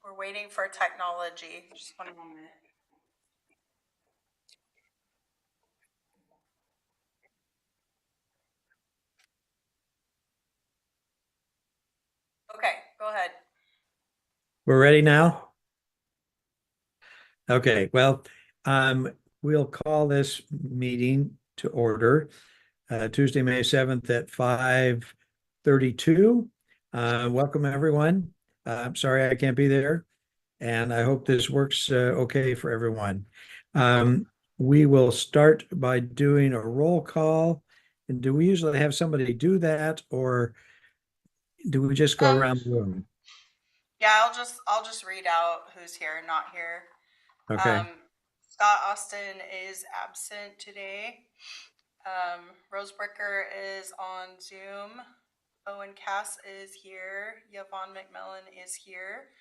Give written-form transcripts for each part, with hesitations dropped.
We're waiting for technology. Just 1 moment. Okay, go ahead. We're ready now? Okay, well, we'll call this meeting to order Tuesday, May 7th at 5:32. Welcome, everyone. I'm sorry I can't be there, and I hope this works okay for everyone. We will start by doing a roll call. And do we usually have somebody do that, or do we just go around the room? Yeah, I'll just read out who's here and not here. Okay. Scott Austin is absent today. Rose Bricker is on Zoom. Owen Cass is here. Yvonne McMillan is here.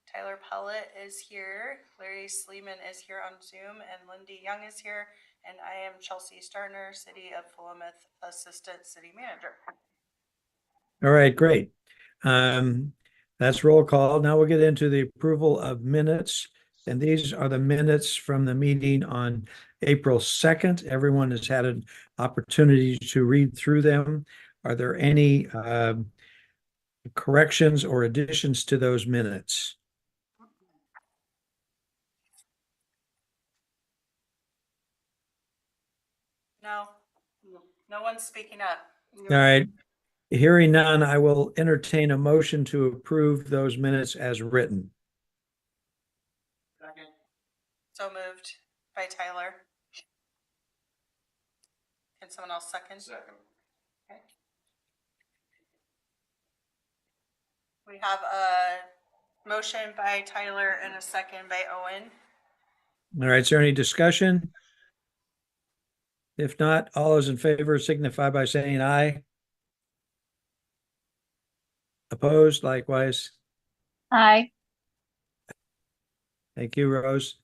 Tyler Pellet is here. Larry Sleeman is here on Zoom, and Lindy Young is here. And I am Chelsea Starner, City of Philomath Assistant City Manager. All right, great. That's roll call. Now we'll get into the approval of minutes. And these are the minutes from the meeting on April 2nd. Everyone has had an opportunity to read through them. Are there any corrections or additions to those minutes? No, no one's speaking up. All right. Hearing none, I will entertain a motion to approve those minutes as written. Second. So moved by Tyler. Can someone else second? Second. Okay. We have a motion by Tyler and a second by Owen. All right, is there any discussion? If not, all those in favor signify by saying aye. Opposed, likewise. Aye. Thank you, Rose.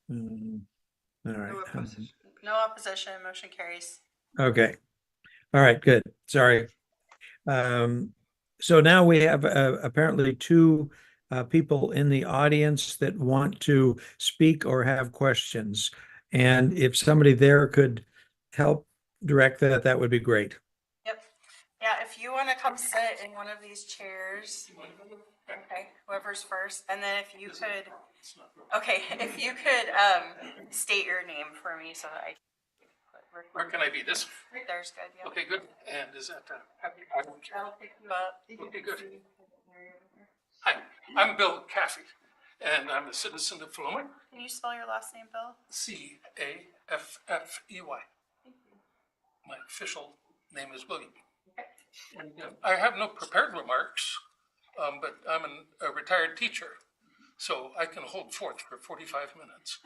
All right. No opposition, motion carries. Okay. All right, good. Sorry. So now we have apparently two people in the audience that want to speak or have questions. And if somebody there could help direct that, that would be great. Yep. Yeah, if you want to come sit in one of these chairs, okay, whoever's first, and then if you could, okay, if you could state your name for me so that I. Where can I be? This? Right there's good. Yeah. Okay, good. And is that happy? I don't care. I'll pick you up. Okay, good. Hi, I'm Bill Caffey, and I'm a citizen of Philomath. Can you spell your last name, Bill? Caffey. My official name is William. Okay. And I have no prepared remarks, but I'm a retired teacher, so I can hold forth for 45 minutes.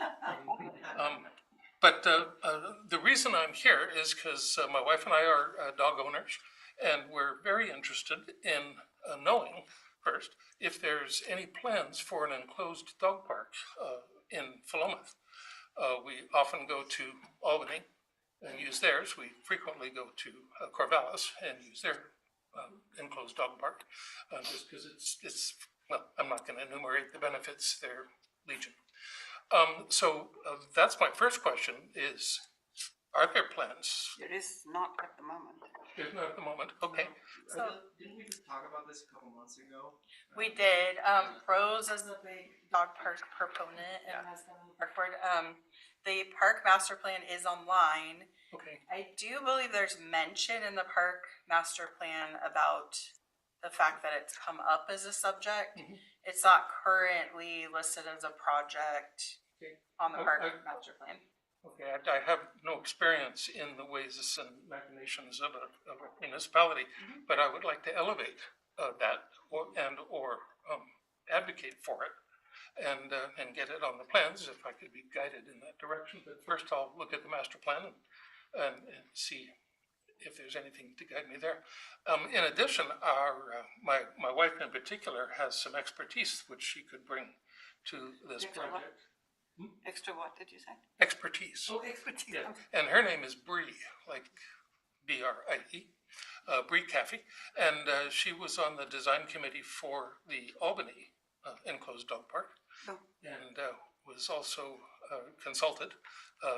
But the reason I'm here is because my wife and I are dog owners, and we're very interested in knowing first if there's any plans for an enclosed dog park in Philomath. We often go to Albany and use theirs. We frequently go to Corvallis and use their enclosed dog park, just because it's well, I'm not going to enumerate the benefits, they're legion. So that's my first question is, are there plans? It is not at the moment. There's not at the moment, okay. So Didn't we just talk about this a couple months ago? we did. Rose is a big dog park proponent and has been on the park board. The park master plan is online. Okay, I do believe there's mention in the park master plan about the fact that it's come up as a subject. Mhm. It's not currently listed as a project okay. on the park I- master plan. Okay, I have no experience in the ways and machinations of a municipality, but I would like to elevate that or advocate for it and get it on the plans if I could be guided in that direction. But first I'll look at the master plan and see if there's anything to guide me there. In addition, my wife in particular has some expertise which she could bring to this Extra project. Extra what did you say? Expertise. Oh, expertise. Yeah. And her name is Bree, like Brie. Bree Caffey, and she was on the design committee for the Albany enclosed dog park, Oh. and was also consulted.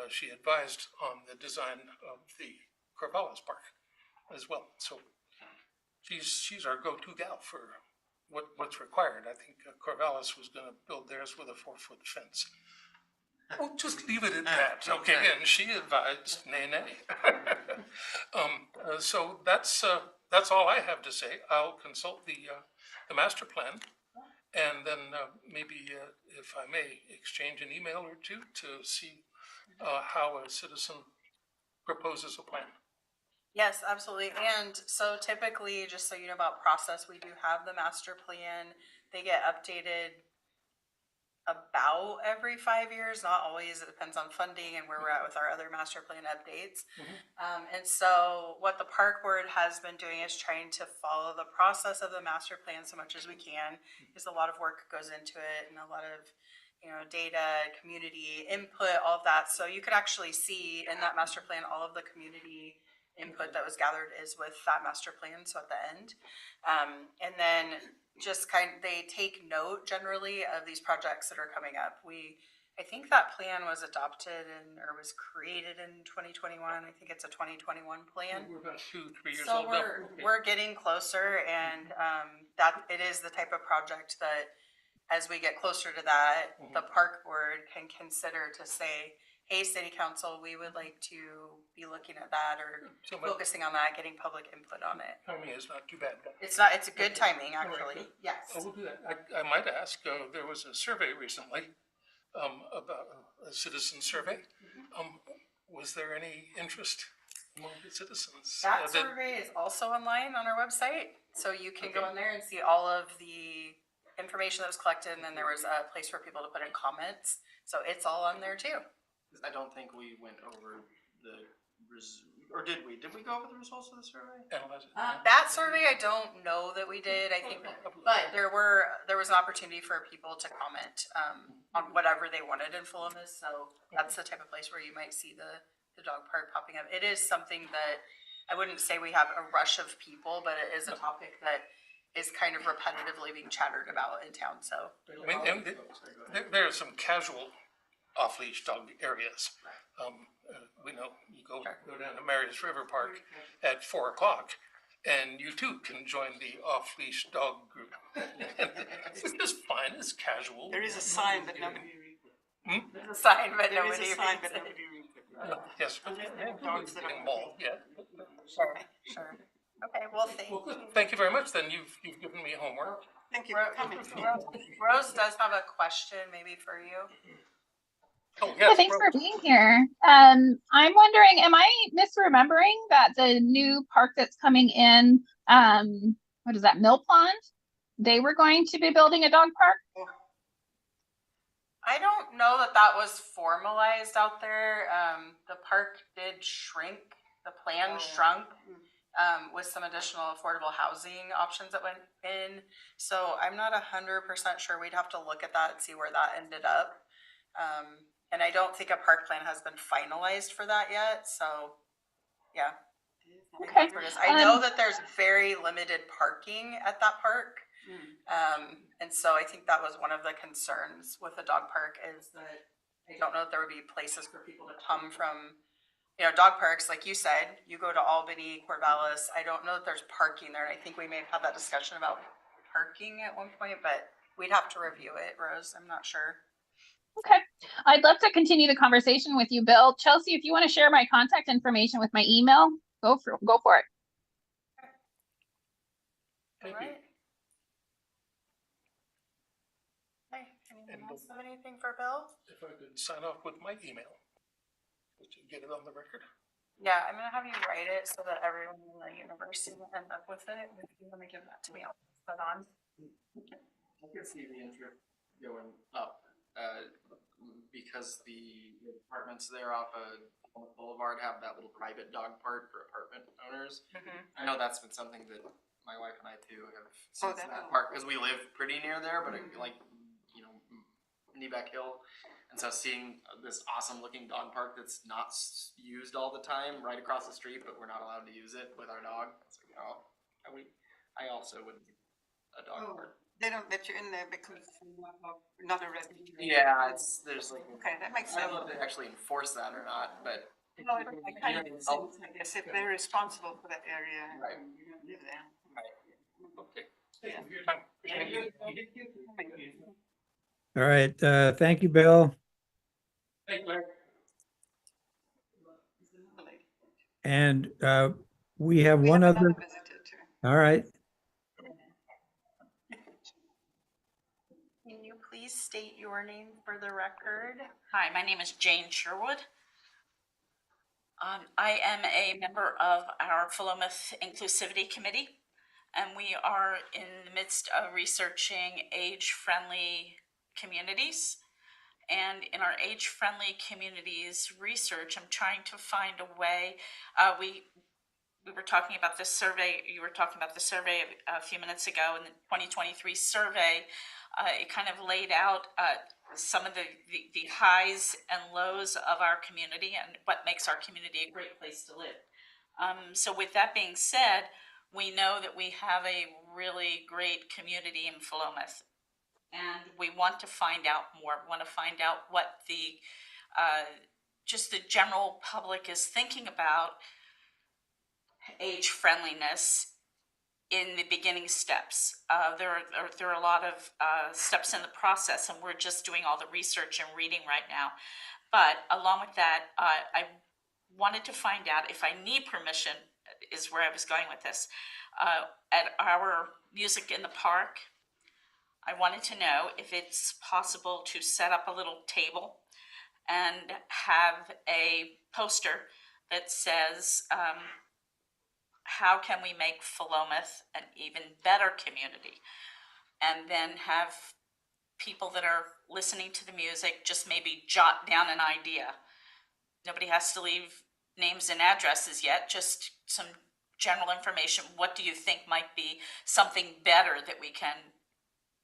She advised on the design of the Corvallis Park as well. So she's our go-to gal for what's required. I think Corvallis was going to build theirs with a 4-foot fence. Well, just leave it at that, okay? And she advised, nay. So that's all I have to say. I'll consult the master plan, and then maybe, if I may, exchange an email or two to see how a citizen proposes a plan. Yes, absolutely. And so typically, just so you know about process, we do have the master plan. They get updated about every 5 years, not always. It depends on funding and where we're at with our other master plan updates. And so what the park board has been doing is trying to follow the process of the master plan so much as we can, because a lot of work goes into it and a lot of data, community input, all of that. So you could actually see in that master plan all of the community input that was gathered is with that master plan. So at the end, and then they take note generally of these projects that are coming up. I think that plan was adopted or was created in 2021. I think it's a 2021 plan. We're about 2-3 years So old now. we're getting closer, and that it is the type of project that, as we get closer to that, the park board can consider to say, hey, city council, we would like to be looking at that or So focusing on that, getting public input on it. timing is not too bad. It's a good timing, All right, actually. good. Yes. We'll do that. I might ask, there was a survey recently about a citizen survey. Was there any interest among the citizens? That survey is also online on our website, so you can go Okay. in there and see all of the information that was collected, and then there was a place for people to put in comments. So it's all on there too. I don't think we went over or did we? Did we go over the results of the survey? Analyze it. That survey, I don't know that we did. I think, but there was an opportunity for people to comment on whatever they wanted in Philomath. So that's the type of place where you might see the dog park popping up. It is something that I wouldn't say we have a rush of people, but it is a topic that is kind of repetitively being chattered about in town. So I mean, and there are some casual off-leash dog areas. We know you go down to Marius River Park at 4 o'clock, and you too can join the off-leash dog group. It's just fine. It's casual. There is a sign, but nobody reads it. there's a sign, but There is nobody a sign, reads but it. nobody reads it. Yes, but Dogs that getting are- mauled. Yeah. Sure. Okay. Well, thank Well, you. good. Thank you very much. Then you've given me homework. Thank you for coming. Rose does have a question maybe for you. Oh, Yeah, yes. thanks Rose. for being here. I'm wondering, am I misremembering that the new park that's coming in, what is that, Mill Pond? They were going to be building a dog park? I don't know that was formalized out there. The park did shrink. The plan shrunk with some additional affordable housing options that went in. So I'm not 100% sure. We'd have to look at that and see where that ended up. And I don't think a park plan has been finalized for that yet. So, yeah. I think Okay. that's where it is. I know that there's very limited parking at that park. And so I think that was one of the concerns with the dog park is that I don't know if there would be places for people to come from, dog parks, like you said, you go to Albany, Corvallis. I don't know that there's parking there. And I think we may have had that discussion about parking at one point, but we'd have to review it, Rose. I'm not sure. Okay. I'd love to continue the conversation with you, Bill. Chelsea, if you want to share my contact information with my email, go for it. All Thank you. right. Hey, anyone else have anything for Bill? If I could sign off with my email, just to get it on the record. Yeah, I'm gonna have you write it so that everyone in the university will end up with it. If you want to give that to me, I'll put on. I can see the interest going up, because the apartments there off of Boulevard have that little private dog park for apartment owners. I know that's been something that my wife and I too have since that definitely. park, because we live pretty near there, but Neebeck Hill, And so seeing this awesome looking dog park that's not used all the time right across the street, but we're not allowed to use it with our dog. It's like, oh, I also would a dog park. They don't let you in there because you're not a resident. Yeah, there's like, Okay, that makes I sense. don't know if they actually enforce that or not, but No, it kind of makes sense, I guess, if they're responsible for that area and Right. you don't live there. Okay. Yeah. Your time. All right, thank you, Bill. Thank you, Larry. And we have We one have other. another visitor too. All right. Can you please state your name for the record? Hi, my name is Jane Sherwood. I am a member of our Philomath Inclusivity Committee, and we are in the midst of researching age-friendly communities. And in our age-friendly communities research, I'm trying to find a way. We were talking about this survey. You were talking about the survey a few minutes ago, and the 2023 survey. It kind of laid out some of the highs and lows of our community and what makes our community a great place to live. So with that being said, we know that we have a really great community in Philomath, and we want to find out more. We want to find out what the just the general public is thinking about age friendliness in the beginning steps. There are a lot of steps in the process, and we're just doing all the research and reading right now. But along with that, I wanted to find out if I need permission, is where I was going with this. At our Music in the Park, I wanted to know if it's possible to set up a little table and have a poster that says, how can we make Philomath an even better community? And then have people that are listening to the music just maybe jot down an idea. Nobody has to leave names and addresses yet, just some general information. What do you think might be something better that we can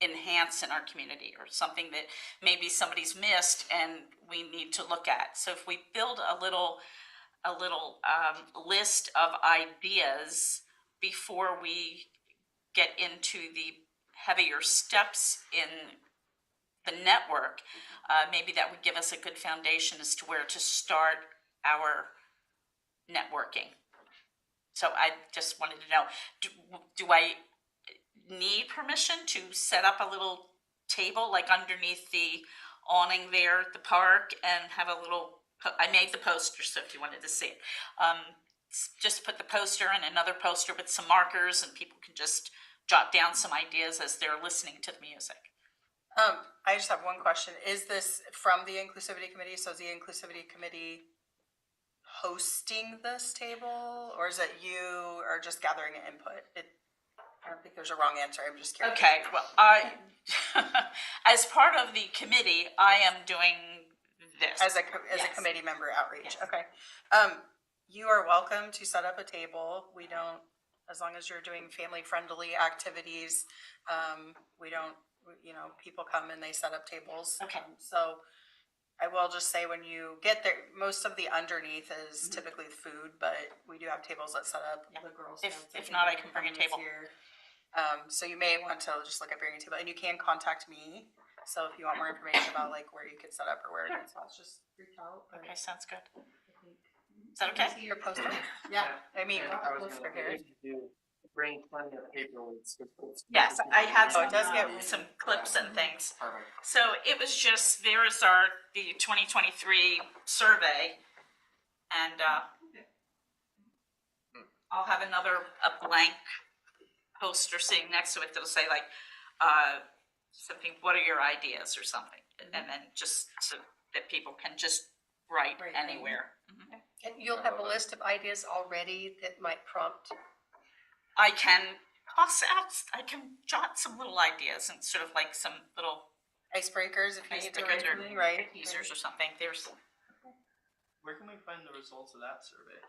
enhance in our community, or something that maybe somebody's missed and we need to look at? So if we build a little list of ideas before we get into the heavier steps in the network, maybe that would give us a good foundation as to where to start our networking. So I just wanted to know, do I need permission to set up a little table like underneath the awning there at the park and have a little, I made the poster, so if you wanted to see it, just put the poster and another poster with some markers, and people can just jot down some ideas as they're listening to the music. I just have one question. Is this from the Inclusivity Committee? So is the Inclusivity Committee hosting this table, or is it you are just gathering input? I don't think there's a wrong answer. I'm just curious. Okay, well, as part of the committee, I am doing this. As a Yes. committee member outreach. Yes. Okay. You are welcome to set up a table. We don't, as long as you're doing family friendly activities, we don't, people come and they set up tables. Okay. So I will just say, when you get there, most of the underneath is typically food, but we do have tables that set up. Yeah. The Girl If Scouts, if think, not, I are can bring a coming this table. year. So you may want to just look at bringing a table, and you can contact me. So if you want more information about like where you could set up or where Sure. it is, just reach out. But Okay, sounds good. I think- Is that Can I okay? see your poster? Yeah, I mean, Yeah, I was poster gonna here. bring plenty of paper with. Yes, I had Oh, it does get- some clips and things. Perfect. So it was just, there is the 2023 survey, and I'll have a blank poster sitting next to it that'll say like, something, what are your ideas or something? And then just so that people can just write Right. anywhere. Mhm. And you'll have a list of ideas already that might prompt. I can toss out, I can jot some little ideas and sort of like some little Icebreakers if you need to icebreakers write or something, right? teasers or something. There's, Where can we find the results of that survey?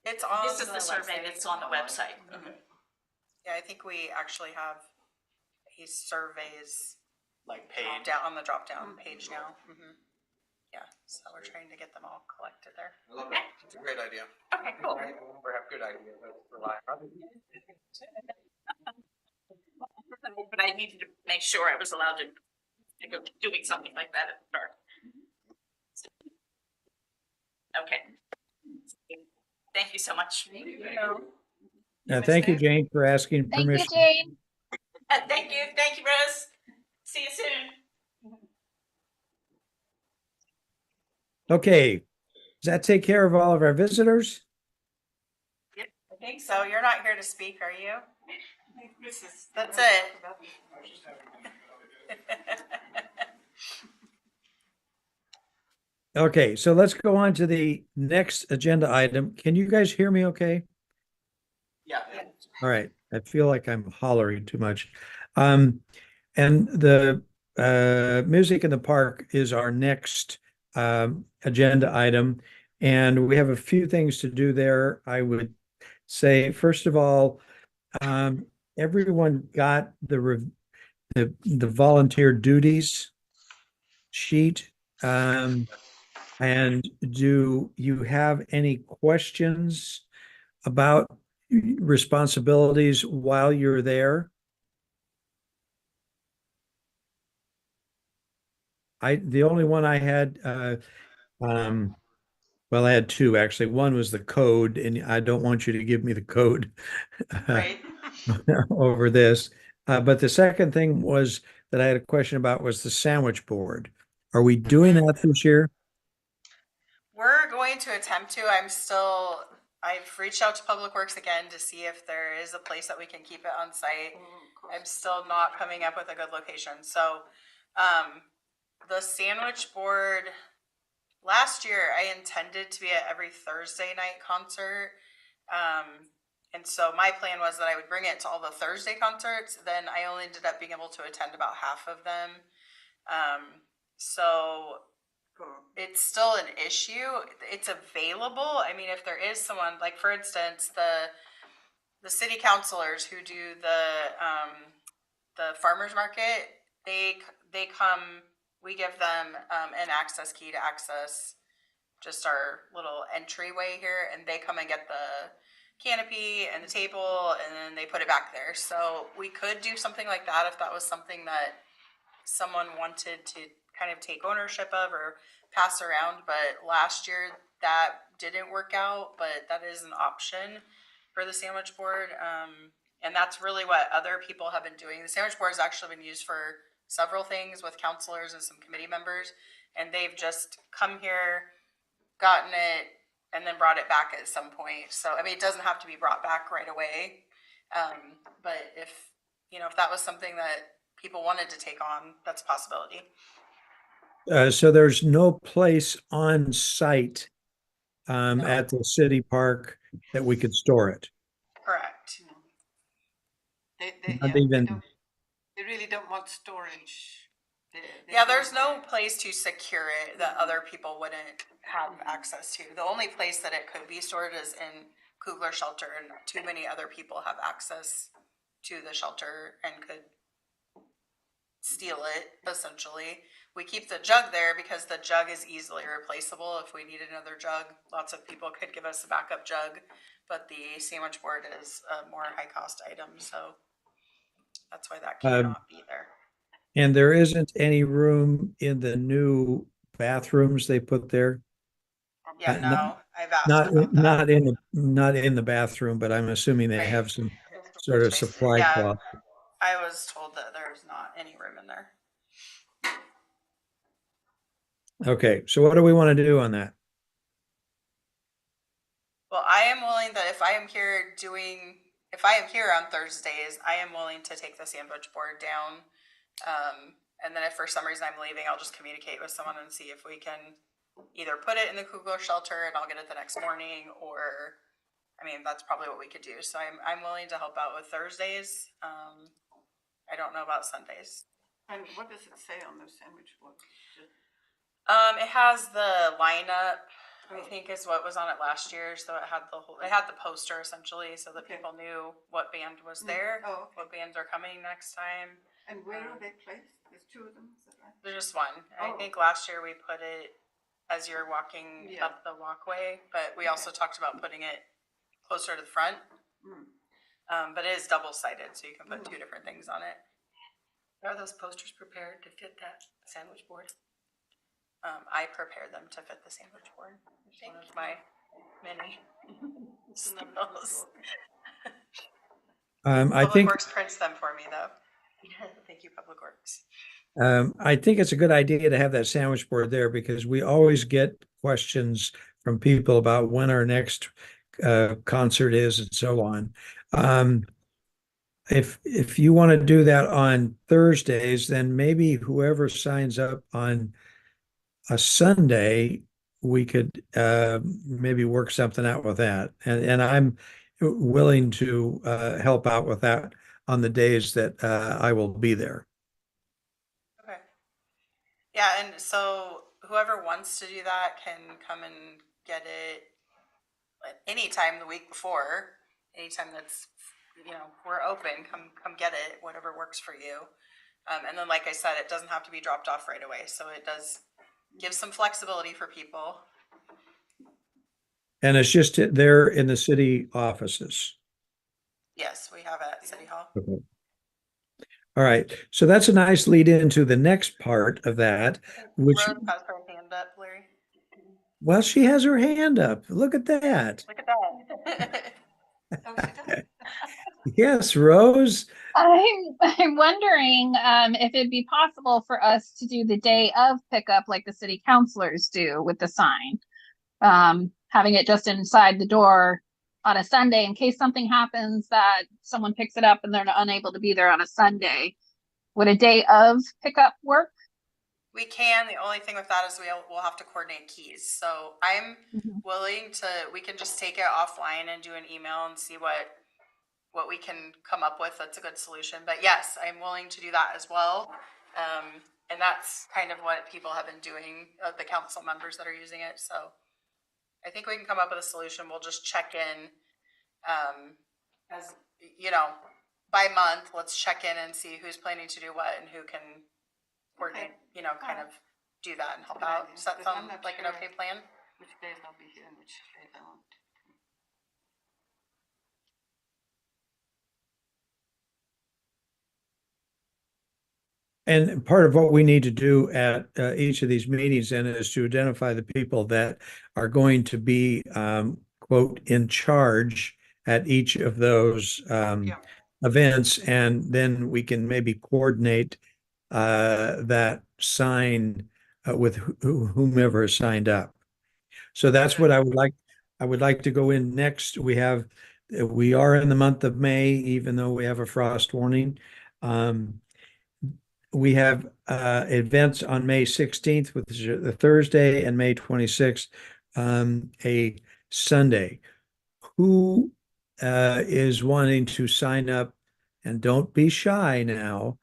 It's on. this is the survey website. that's on the Online. website. Mm-hmm. Mhm. Yeah, I think we actually have a surveys Like drop page. down on the drop down page now. Mm-hmm. Yeah, so we're trying to get them all collected there. I love that. It's a great idea. Okay, cool. I never have good ideas. I just rely on But I needed to make sure I was allowed to go doing something like that at the start. Okay. Thank you so much. Thank you, Jane, for asking Thank you, permission. Jane. Thank you, Rose. See you soon. Okay, does that take care of all of our visitors? Yep, I think so. You're not here to speak, are you? That's it. Okay, so let's go on to the next agenda item. Can you guys hear me okay? Yeah. All right, I feel like I'm hollering too much. And the music in the park is our next agenda item. And we have a few things to do there. I would say, first of all, everyone got the volunteer duties sheet. And do you have any questions about responsibilities while you're there? The only one I had, well, I had two actually. One was the code, and I don't want you to give me the code Right. over this. But the second thing was that I had a question about was the sandwich board. Are we doing that this year? We're going to attempt to. I've reached out to Public Works again to see if there is a place that we can keep it on site. I'm still not coming up with a good location. So, the sandwich board, last year I intended to be at every Thursday night concert. And so my plan was that I would bring it to all the Thursday concerts. Then I only ended up being able to attend about half of them. So it's still an issue. It's available. I mean, if there is someone, like for instance, the city councilors who do the farmers market, they come. We give them an access key to access just our little entryway here, and they come and get the canopy and the table, and then they put it back there. So we could do something like that if that was something that someone wanted to kind of take ownership of or pass around. But last year that didn't work out, but that is an option for the sandwich board. And that's really what other people have been doing. The sandwich board has actually been used for several things with counselors and some committee members, and they've just come here, gotten it, and then brought it back at some point. So, I mean, it doesn't have to be brought back right away. But if that was something that people wanted to take on, that's a possibility. So there's no place on site No. at the city park that we could store it. Correct. Not even. They really don't want storage. Yeah, there's no place to secure it that other people wouldn't have access to. The only place that it could be stored is in Kugler Shelter, and too many other people have access to the shelter and could steal it, essentially. We keep the jug there because the jug is easily replaceable. If we need another jug, lots of people could give us a backup jug, but the sandwich board is a more high cost item, so that's why that cannot be there. And there isn't any room in the new bathrooms they put there? Yeah, no, I've asked about that. Not in the bathroom, but I'm assuming they have some sort of supply closet. I was told that there's not any room in there. Okay, so what do we want to do on that? Well, I am willing that if I am here on Thursdays, I am willing to take the sandwich board down. And then if for some reason I'm leaving, I'll just communicate with someone and see if we can either put it in the Kugler shelter and I'll get it the next morning, or, I mean, that's probably what we could do. So I'm willing to help out with Thursdays. I don't know about Sundays. And what does it say on the sandwich board? It has the lineup, I think is what was on it last year. So it had the poster essentially, so that people knew what band was there, what bands are coming next time. And where are they placed? There's two of them, is that right? There's just one. I think last year we put it as you're walking Yeah. up the walkway, but we also talked about putting it closer to the front. But it is double-sided, so you can put two different things on it. Are those posters prepared to fit that sandwich board? I prepare them to fit the sandwich board. It's one of my many skills. I Public think Works prints them for me, though. Thank you, Public Works. I think it's a good idea to have that sandwich board there because we always get questions from people about when our next concert is and so on. If you want to do that on Thursdays, then maybe whoever signs up on a Sunday, we could maybe work something out with that. And I'm willing to help out with that on the days that I will be there. Okay. Yeah, and so whoever wants to do that can come and get it at any time the week before, anytime that's, we're open, come get it, whatever works for you. And then, like I said, it doesn't have to be dropped off right away. So it does give some flexibility for people. And it's just there in the city offices. Yes, we have it at City Hall. Okay. All right. So that's a nice lead into the next part of that, which, Rose has her hand up, Larry. well, she has her hand up. Look at that. Look at that. Oh, she does. Yes, Rose. I'm wondering if it'd be possible for us to do the day of pickup like the city councilors do with the sign. Having it just inside the door on a Sunday in case something happens that someone picks it up and they're unable to be there on a Sunday. Would a day of pickup work? We can. The only thing with that is we'll have to coordinate keys. So I'm willing to, we can just take it offline and do an email and see what we can come up with. That's a good solution. But yes, I'm willing to do that as well. And that's kind of what people have been doing, the council members that are using it. So I think we can come up with a solution. We'll just check in, as by month. Let's check in and see who's planning to do what and who can coordinate. Kind of do that and help out. Does that sound like an okay plan? Which days I'll be here and which days I won't. And part of what we need to do at each of these meetings then is to identify the people that are going to be, quote, in charge at each of those events. And then we can maybe coordinate that sign with whomever is signed up. So that's what I would like. I would like to go in next. We are in the month of May, even though we have a frost warning. We have events on May 16th, which is a Thursday, and May 26th, a Sunday. Who is wanting to sign up? And don't be shy now.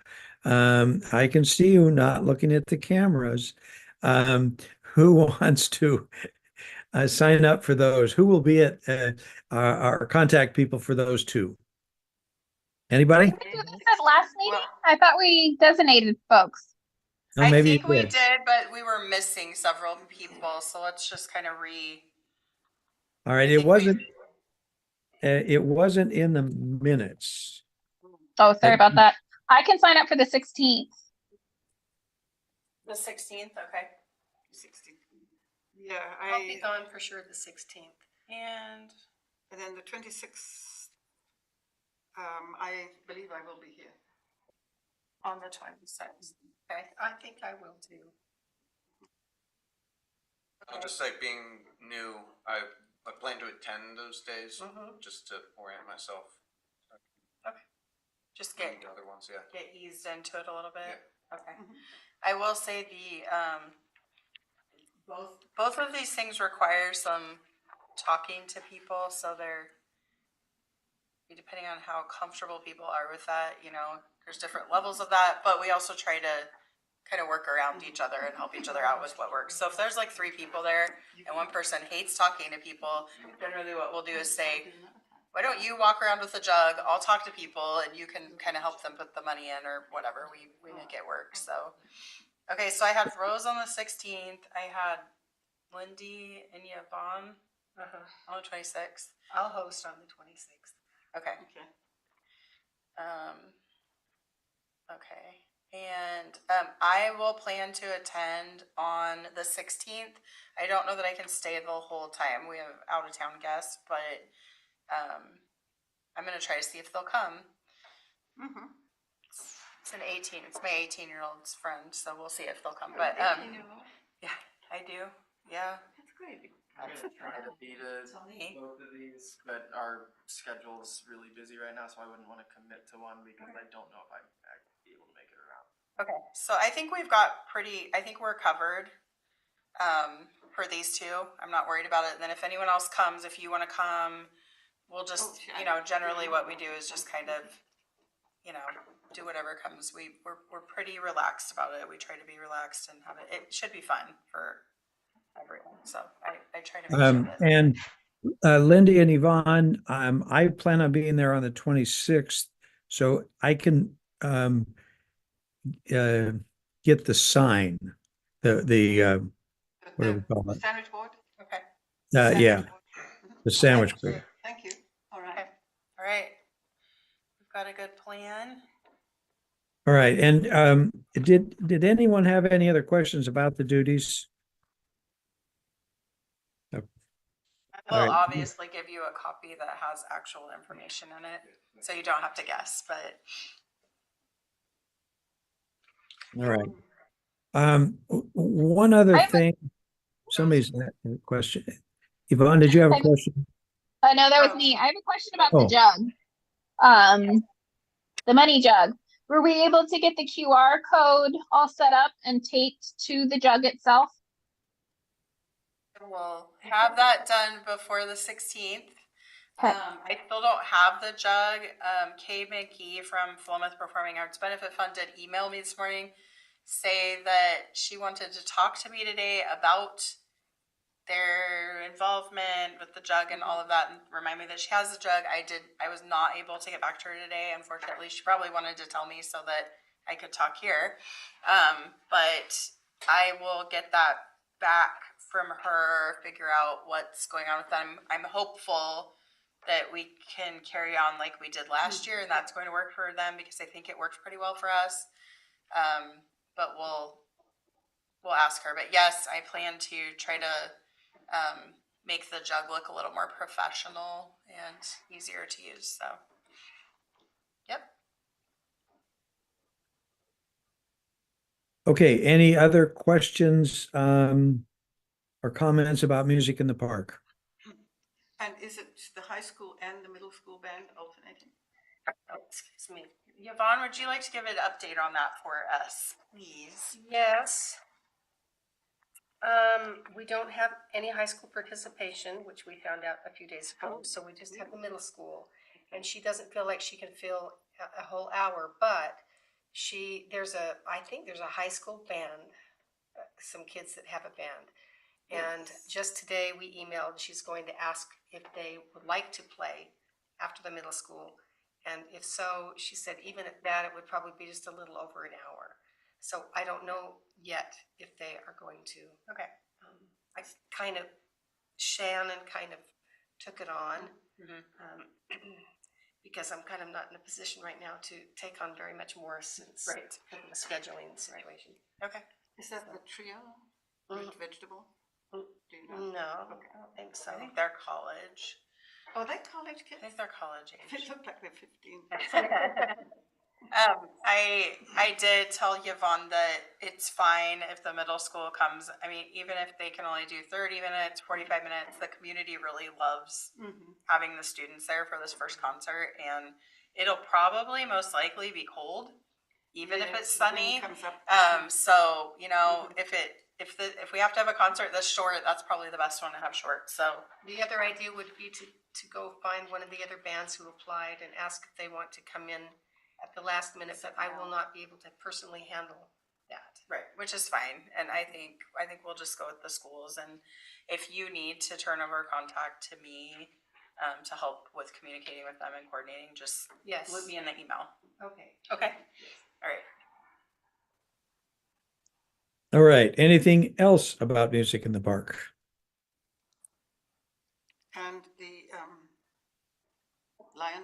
I can see you not looking at the cameras. Who wants to sign up for those? Who will be at our contact people for those two? Anybody? Did we do this at last meeting? I thought we designated folks. Oh, I maybe think you we did. did, but we were missing several people. So let's just kind of All right, it wasn't in the minutes. Oh, sorry about that. I can sign up for the 16th. The 16th, okay. 16th. Yeah, I'll be gone for sure the 16th. And then the 26th, I believe I will be here. on the 26th. Okay. I think I will too. I'll just say, being new, I plan to attend those days just to orient myself. Just The other ones, yeah. get eased into it a little bit. Yeah. Okay. I will say both of these things require some talking to people, so they're depending on how comfortable people are with that. There's different levels of that, but we also try to kind of work around each other and help each other out with what works. So if there's like 3 people there and one person hates talking to people, generally what we'll do is say, why don't you walk around with a jug? I'll talk to people and you can kind of help them put the money in or whatever. We make it work. So, okay. So I had Rose on the 16th. I had Lindy and Yvonne on the 26th. I'll host on the 26th. Okay. Okay. Okay. And I will plan to attend on the 16th. I don't know that I can stay the whole time. We have out of town guests, but I'm going to try to see if they'll come. Mm-hmm. It's my 18-year-old's friend, so we'll see if they'll come. But yeah, I do. Yeah. That's great. I'm gonna try to be to both of these, but our schedule's really busy right now, so I wouldn't want to commit to one because I don't know if I'd be able to make it around. Okay. So I think we're covered for these two. I'm not worried about it. And then if anyone else comes, if you want to come, we'll just, generally what we do is just kind of, do whatever comes. We're pretty relaxed about it. We try to be relaxed and have it. It should be fun for everyone. So I try to make sure that. And Lindy and Yvonne, I plan on being there on the 26th, so I can get the sign, the what do we call it? Sandwich board? Okay. Yeah, the sandwich board. Thank you. All right. Okay. All right. We've got a good plan. All right, and did anyone have any other questions about the duties? We'll All right. obviously give you a copy that has actual information in it, so you don't have to guess, but. All right. One other thing, somebody's got a question. Yvonne, did you have a question? No, that was me. I have a question about Oh. the jug. The money jug. Were we able to get the QR code all set up and taped to the jug itself? We'll have that done before the 16th. Okay. I still don't have the jug. Kay McGee from Philomath Performing Arts Benefit Fund did email me this morning, say that she wanted to talk to me today about their involvement with the jug and all of that, and remind me that she has the jug. I was not able to get back to her today, unfortunately. She probably wanted to tell me so that I could talk here. But I will get that back from her, figure out what's going on with them. I'm hopeful that we can carry on like we did last year, and that's going to work for them because I think it worked pretty well for us. But we'll ask her. But yes, I plan to try to make the jug look a little more professional and easier to use. So, yep. Okay, any other questions or comments about music in the park? And is it the high school and the middle school band alternating? Oh, excuse me. Yvonne, would you like to give an update on that for us, please? Yes. We don't have any high school participation, which we found out a few days ago, so we just have the middle school. And she doesn't feel like she can fill a whole hour, but I think there's a high school band, some kids that have a band. And just today we emailed, she's going to ask if they would like to play after the middle school. And if so, she said even at that, it would probably be just a little over an hour. So I don't know yet if they are going to. Okay. Shannon kind of took it on because I'm kind of not in a position right now to take on very much more since the scheduling situation. Okay. Is that the trio? Root vegetable? Do you know? No, I don't think so. I think they're college. Oh, they're college kids? I think they're college They age. look like they're 15. I did tell Yvonne that it's fine if the middle school comes. I mean, even if they can only do 30 minutes, 45 minutes, the community really loves having the students there for this first concert, and it'll probably most likely be cold, even if it's sunny. So, if we have to have a concert that's short, that's probably the best one to have short. So the other idea would be to go find one of the other bands who applied and ask if they want to come in at the last minute, but I will not be able to personally handle that. right, which is fine. And I think we'll just go with the schools. And if you need to turn over contact to me to help with communicating with them and coordinating, just loop me in the email. Okay. Okay. All right. All right, anything else about music in the park?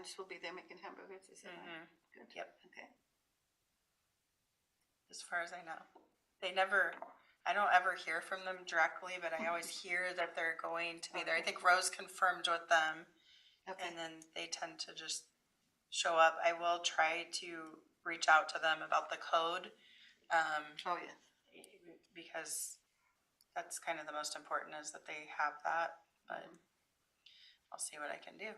Thomas will be there making hamburgers, is that right? Good. Yep. Okay. As far as I know. I don't ever hear from them directly, but I always hear that they're going to be there. I think Rose confirmed with them, Okay. and then they tend to just show up. I will try to reach out to them about the code, Oh, yeah. because that's kind of the most important, is that they have that, but I'll see what I can do.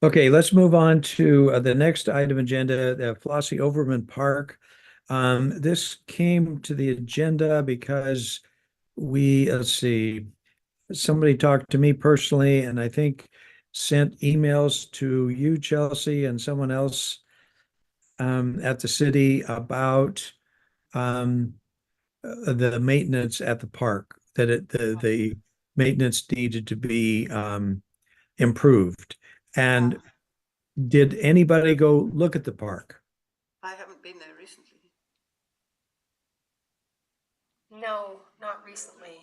Okay, let's move on to the next item agenda, the Flossie Overman Park. This came to the agenda because let's see, somebody talked to me personally, and I think sent emails to you, Chelsea, and someone else at the city about the maintenance at the park, that the maintenance needed to be improved. And did anybody go look at the park? I haven't been there recently. No, not recently.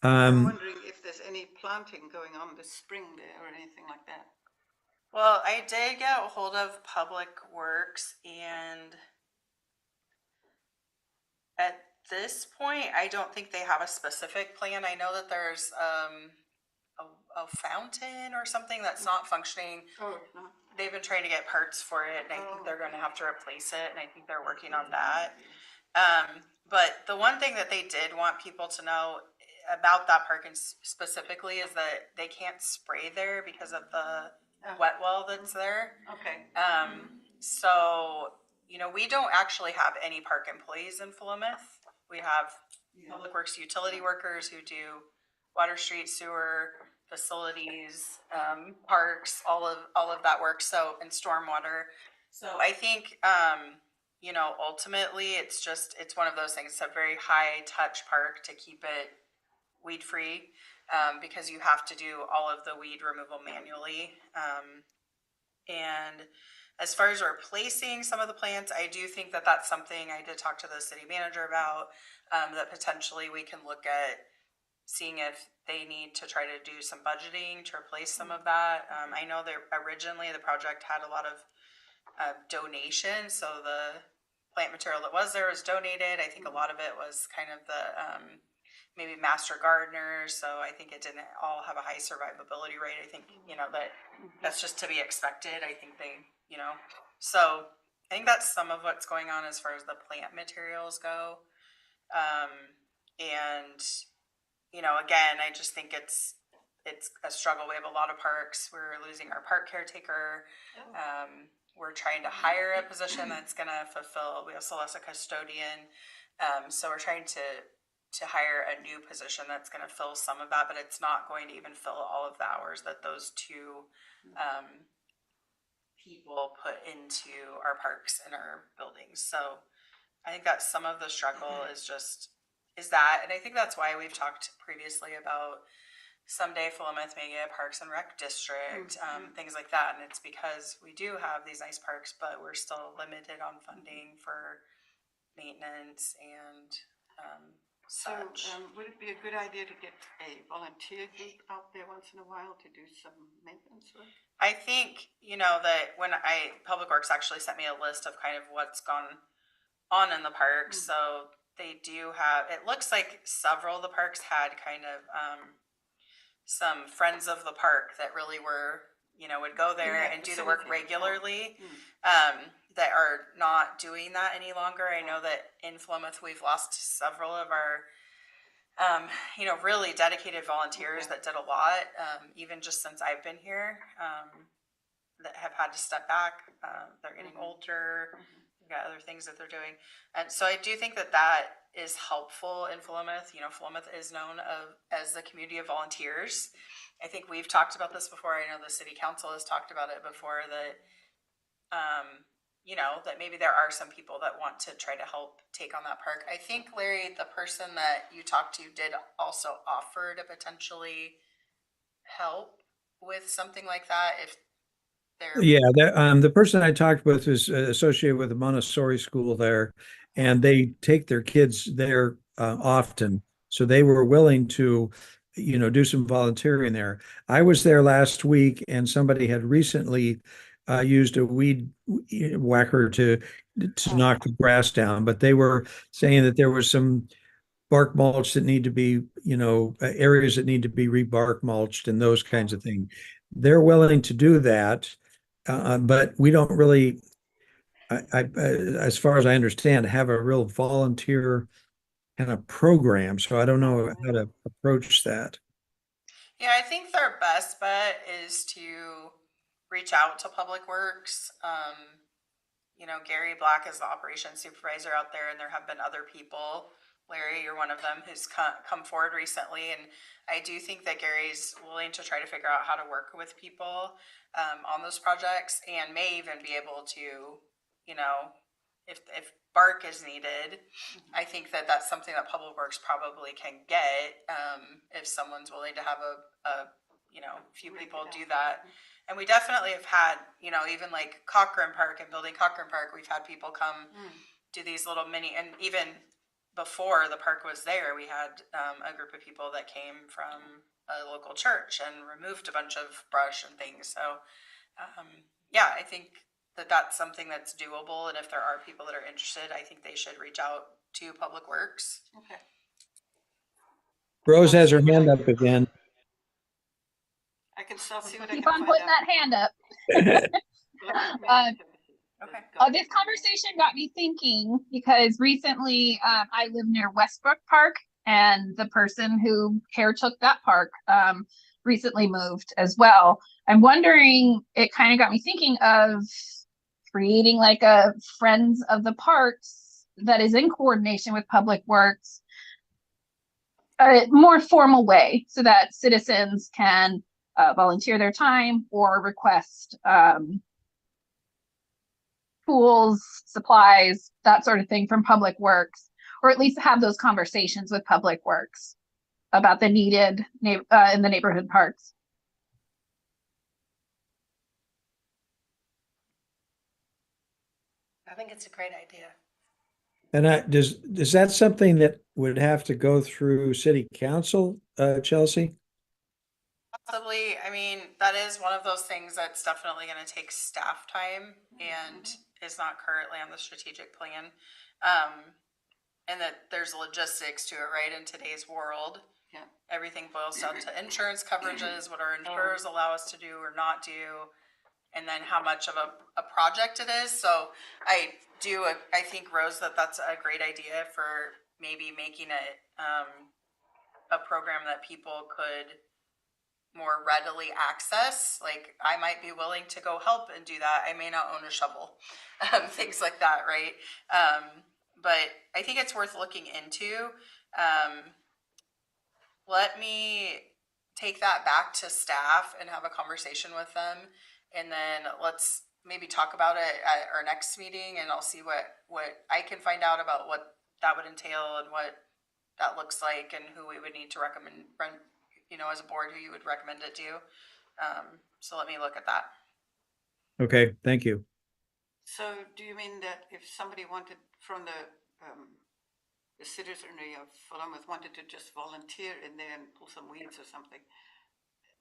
I'm wondering if there's any planting going on this spring there or anything like that. Well, I did get a hold of Public Works, and at this point, I don't think they have a specific plan. I know that there's a fountain or something that's not functioning. Oh, no. They've been trying to get parts for it, and I think they're going to have to replace it, and I think they're working on that. But the one thing that they did want people to know about that park specifically is that they can't spray there because of the wet well that's there. Okay. So, you know, we don't actually have any park employees in Philomath. We have Public Works utility workers who do water, street, sewer, facilities, parks, all of that work. So, and stormwater. So I think, you know, ultimately it's one of those things. It's a very high touch park to keep it weed free, because you have to do all of the weed removal manually. And as far as replacing some of the plants, I do think that that's something I did talk to the city manager about, that potentially we can look at seeing if they need to try to do some budgeting to replace some of that. I know that originally the project had a lot of donations, so the plant material that was there was donated. I think a lot of it was kind of the maybe master gardeners, so I think it didn't all have a high survivability rate. I think, you know, that's just to be expected. I think they, you know, so I think that's some of what's going on as far as the plant materials go. And, you know, again, I just think it's a struggle. We have a lot of parks. We're losing our park caretaker. We're trying to hire a position that's going to fulfill. We also lost a custodian. So we're trying to hire a new position that's going to fill some of that, but it's not going to even fill all of the hours that those two people put into our parks and our buildings. So I think that some of the struggle is that, and I think that's why we've talked previously about someday Philomath may get a Parks and Rec district, things like that. And it's because we do have these nice parks, but we're still limited on funding for maintenance and such. So would it be a good idea to get a volunteer group out there once in a while to do some maintenance work? I think, you know, that when Public Works actually sent me a list of kind of what's gone on in the parks. So they do have, it looks like several of the parks had kind of some friends of the park that really were, you know, would go there and do the work regularly, that are not doing that any longer. I know that in Philomath we've lost several of our you know, really dedicated volunteers that did a lot, even just since I've been here, that have had to step back. They're getting older. We've got other things that they're doing. And so I do think that is helpful in Philomath. You know, Philomath is known as the community of volunteers. I think we've talked about this before. I know the city council has talked about it before, that you know, that maybe there are some people that want to try to help take on that park. I think, Larry, the person that you talked to did also offer to potentially help with something like that if they're... Yeah, the person I talked with is associated with the Montessori school there, and they take their kids there often. So they were willing to, do some volunteering there. I was there last week and somebody had recently used a weed whacker to knock the grass down, but they were saying that there was some bark mulch that need to be, areas that need to be rebark mulched and those kinds of things. They're willing to do that, but we don't really, as far as I understand, have a real volunteer kind of program. So I don't know how to approach that. Yeah, I think their best bet is to reach out to Public Works. Gary Black is the operations supervisor out there, and there have been other people. Larry, you're one of them who's come forward recently, and I do think that Gary's willing to try to figure out how to work with people on those projects, and may even be able to, if bark is needed, I think that that's something that Public Works probably can get if someone's willing to have a few people do that. And we definitely have had, even like Cochran Park and building Cochran Park, we've had people come do these little mini, and even before the park was there, we had a group of people that came from a local church and removed a bunch of brush and things. So, yeah, I think that that's something that's doable. And if there are people that are interested, I think they should reach out to Public Works. Okay. Rose has her hand up again. I can still see what I Keep can on find putting out. that hand up. Okay. This conversation got me thinking because recently I live near Westbrook Park, and the person who caretook that park recently moved as well. I'm wondering, it kind of got me thinking of creating like a Friends of the Parks that is in coordination with Public Works, a more formal way so that citizens can volunteer their time or request tools, supplies, that sort of thing from Public Works, or at least have those conversations with Public Works about the needed in the neighborhood parks. I think it's a great idea. And is that something that would have to go through city council, Chelsea? Possibly. I mean, that is one of those things that's definitely going to take staff time and is not currently on the strategic plan. And that there's logistics to it, right? In today's world, Yeah. everything boils down to insurance coverages, what our insurers allow us to do or not do, and then how much of a project it is. So I think, Rose, that's a great idea for maybe making it a program that people could more readily access. Like, I might be willing to go help and do that. I may not own a shovel, things like that, right? But I think it's worth looking into. Let me take that back to staff and have a conversation with them, and then let's maybe talk about it at our next meeting, and I'll see what I can find out about what that would entail and what that looks like and who we would need to recommend, as a board, who you would recommend it to. So let me look at that. Okay, thank you. So do you mean that if somebody wanted from the citizenry of Philomath wanted to just volunteer in there and pull some weeds or something,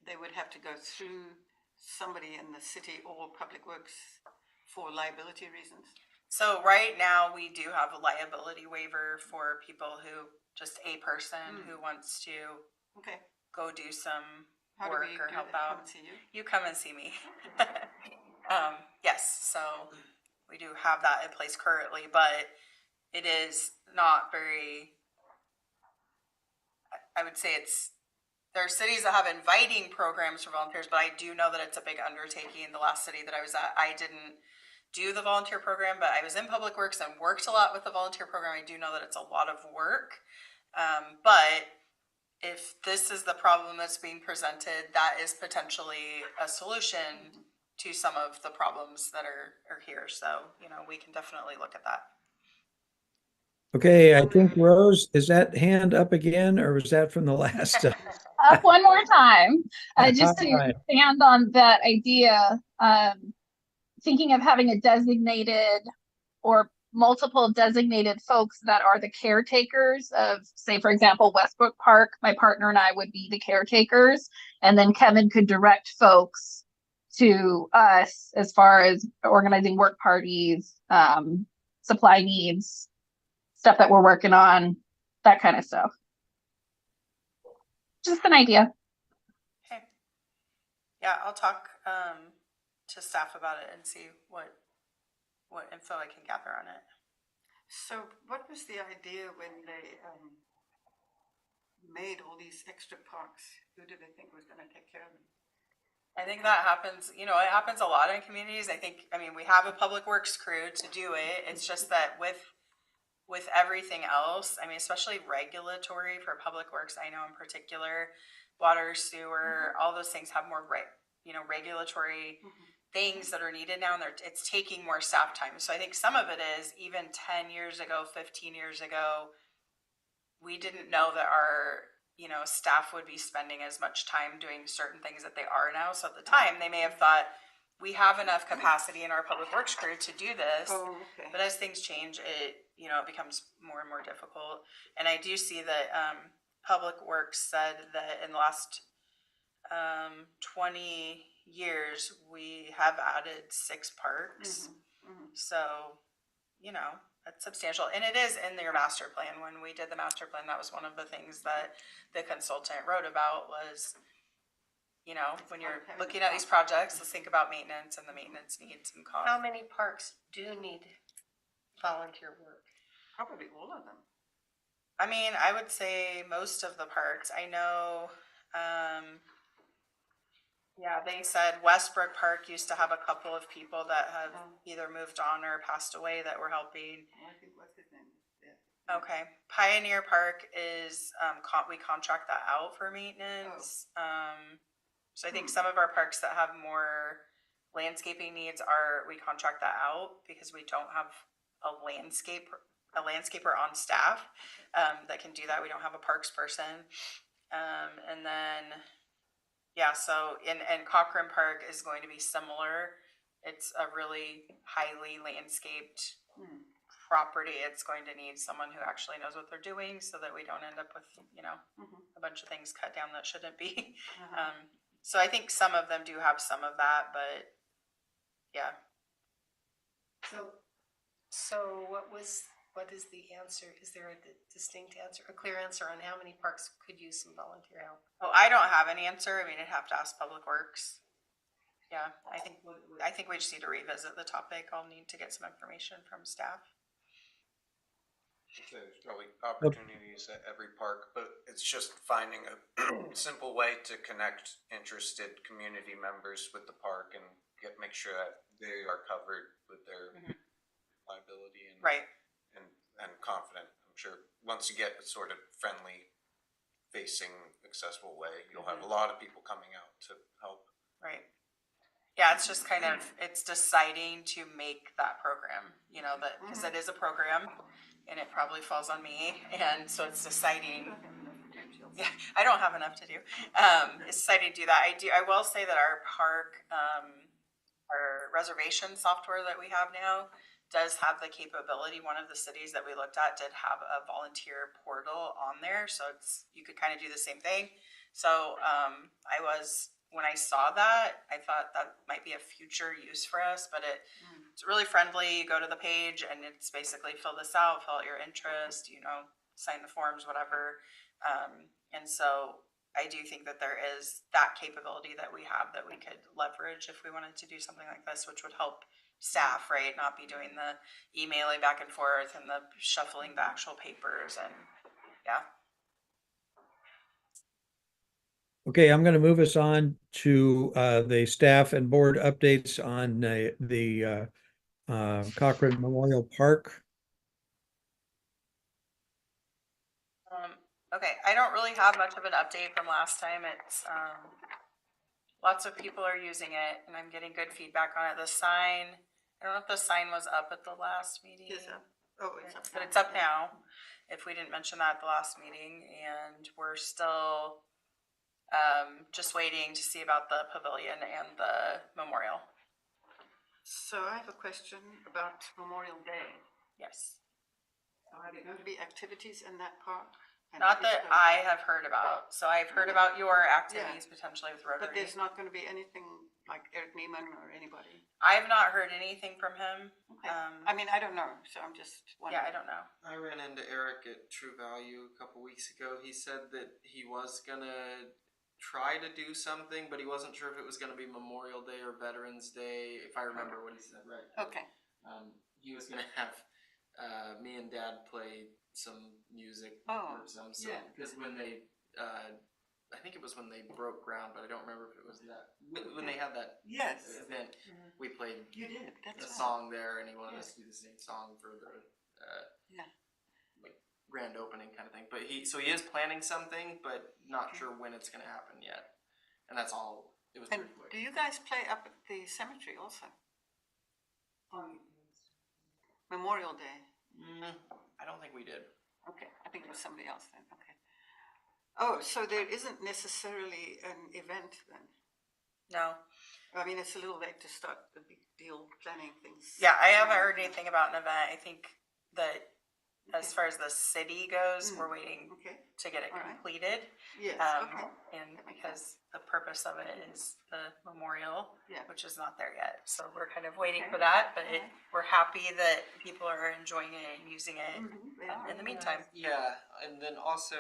they would have to go through somebody in the city or Public Works for liability reasons? So right now we do have a liability waiver for people who, just a person who wants to go do some work or help out. Come and see you? You come and see me. Yes, so we do have that in place currently, but it is not very, I would say there are cities that have inviting programs for volunteers, but I do know that it's a big undertaking. The last city that I was at, I didn't do the volunteer program, but I was in Public Works and worked a lot with the volunteer program. I do know that it's a lot of work. But if this is the problem that's being presented, that is potentially a solution to some of the problems that are here. So, we can definitely look at that. Okay, I think Rose, is that hand up again, or was that from the last? Up one more time, just to Right. expand on that idea, thinking of having a designated or multiple designated folks that are the caretakers of, say, for example, Westbrook Park. My partner and I would be the caretakers, and then Kevin could direct folks to us as far as organizing work parties, supply needs, stuff that we're working on, that kind of stuff. Just an idea. Okay. Yeah, I'll talk to staff about it and see what info I can gather on it. So what was the idea when they made all these extra parks? Who did they think was going to take care of them? I think that happens, it happens a lot in communities. We have a public works crew to do it. It's just that with everything else, especially regulatory for public works, I know in particular, water, sewer, all those things have more regulatory things that are needed now, and it's taking more staff time. So I think some of it is even 10 years ago, 15 years ago, we didn't know that our staff would be spending as much time doing certain things that they are now. So at the time, they may have thought, we have enough capacity in our public works crew to do this. Oh, okay. But as things change, it becomes more and more difficult. And I do see that Public Works said that in the last 20 years, we have added 6 parks. So, that's substantial. And it is in your master plan. When we did the master plan, that was one of the things that the consultant wrote about was, when you're looking at these projects, let's think about maintenance and the maintenance needs and costs. How many parks do need volunteer work? Probably all of them. I would say most of the parks. I know, they said Westbrook Park used to have a couple of people that have either moved on or passed away that were helping. I think what's his name? Yeah. Okay. Pioneer Park is, we contract that out for maintenance. So I think some of our parks that have more landscaping needs we contract that out because we don't have a landscaper on staff that can do that. We don't have a parks person. And then, so and Cochran Park is going to be similar. It's a really highly landscaped property. It's going to need someone who actually knows what they're doing so that we don't end up with, a bunch of things cut down that shouldn't be. So I think some of them do have some of that, but yeah. So what is the answer? Is there a distinct answer, a clear answer on how many parks could use some volunteer help? Oh, I don't have an answer. I'd have to ask Public Works. Yeah, I think we just need to revisit the topic. I'll need to get some information from staff. There's probably opportunities at every park, but it's just finding a simple way to connect interested community members with the park and make sure that they are covered with their liability and confident. I'm sure once you get a sort of friendly facing accessible way, you'll have a lot of people coming out to help. Right. Yeah, it's just it's deciding to make that program, that because it is a program and it probably falls on me. And so it's deciding, I don't have enough to do. It's deciding to do that. I will say that our park, our reservation software that we have now does have the capability. One of the cities that we looked at did have a volunteer portal on there. So you could kind of do the same thing. So when I saw that, I thought that might be a future use for us, but it's really friendly. You go to the page and it's basically fill this out, fill out your interest, sign the forms, whatever. And so I do think that there is that capability that we have that we could leverage if we wanted to do something like this, which would help staff, right? Not be doing the emailing back and forth and the shuffling the actual papers and Okay, I'm going to move us on to the staff and board updates on the Cochran Memorial Park. Okay, I don't really have much of an update from last time. It's lots of people are using it, and I'm getting good feedback on it. The sign, I don't know if the sign was up at the last meeting. It's up. Oh, it's up. But it's up now, if we didn't mention that at the last meeting, and we're still just waiting to see about the pavilion and the memorial. So I have a question about Memorial Day. Yes. Are there going to be activities in that park? And Not if that so, I have heard about. So I've heard about your activities potentially with But Rotary. there's not going to be anything like Eric Neiman or anybody? I have not heard anything from him. Okay. I mean, I don't know, so I'm just wondering. Yeah, I don't know. I ran into Eric at True Value a couple weeks ago. He said that he was gonna try to do something, but he wasn't sure if it was gonna be Memorial Day or Veterans Day, if I remember what he said right. Okay. He was gonna have me and Dad play some music Oh, or some yeah. because when they I think it was when they broke ground, but I don't remember if it was that when they had that Yes. event. We played You did. That's a right. song there, and he wanted us to do the same song for the Yeah. like grand opening kind of thing. But he is planning something, but not sure when it's going to happen yet. And that's all. It was And pretty quick. do you guys play up at the cemetery also? On Memorial Day? I don't think we did. Okay, I think it was somebody else then, okay. Oh, so there isn't necessarily an event then? No. I mean, it's a little late to start the big deal planning things. Yeah, I haven't heard anything about an event. I think that as Okay. far as the city goes, Mm. we're waiting Okay, to get it All right. completed. yes, Um, okay, And That makes because the purpose of it is the memorial, yeah. which is not there yet. So we're kind of waiting Okay. for that, but Alright. we're happy that people are enjoying it and using it Mhm, they are. in the meantime. Yeah, and then also